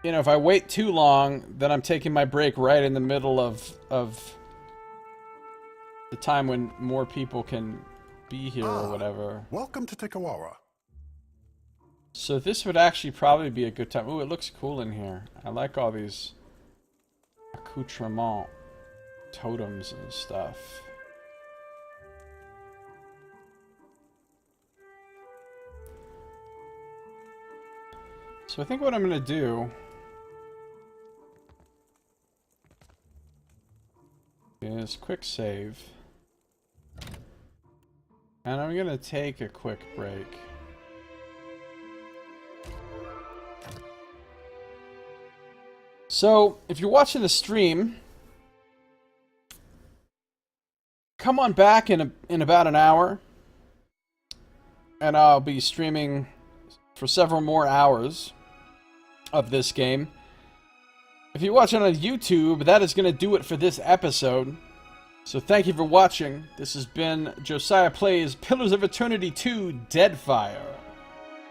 you know, if I wait too long, then I'm taking my break right in the middle of the time when more people can be here or whatever. Welcome to Tikawara. So this would actually probably be a good time. Ooh, it looks cool in here. I like all these accoutrements, totems and stuff. So I think what I'm going to do is quick save. And I'm going to take a quick break. So, if you're watching the stream, come on back in about an hour, and I'll be streaming for several more hours of this game. If you're watching on YouTube, that is going to do it for this episode. So thank you for watching. This has been Josiah Plays Pillars of Eternity 2 Deadfire.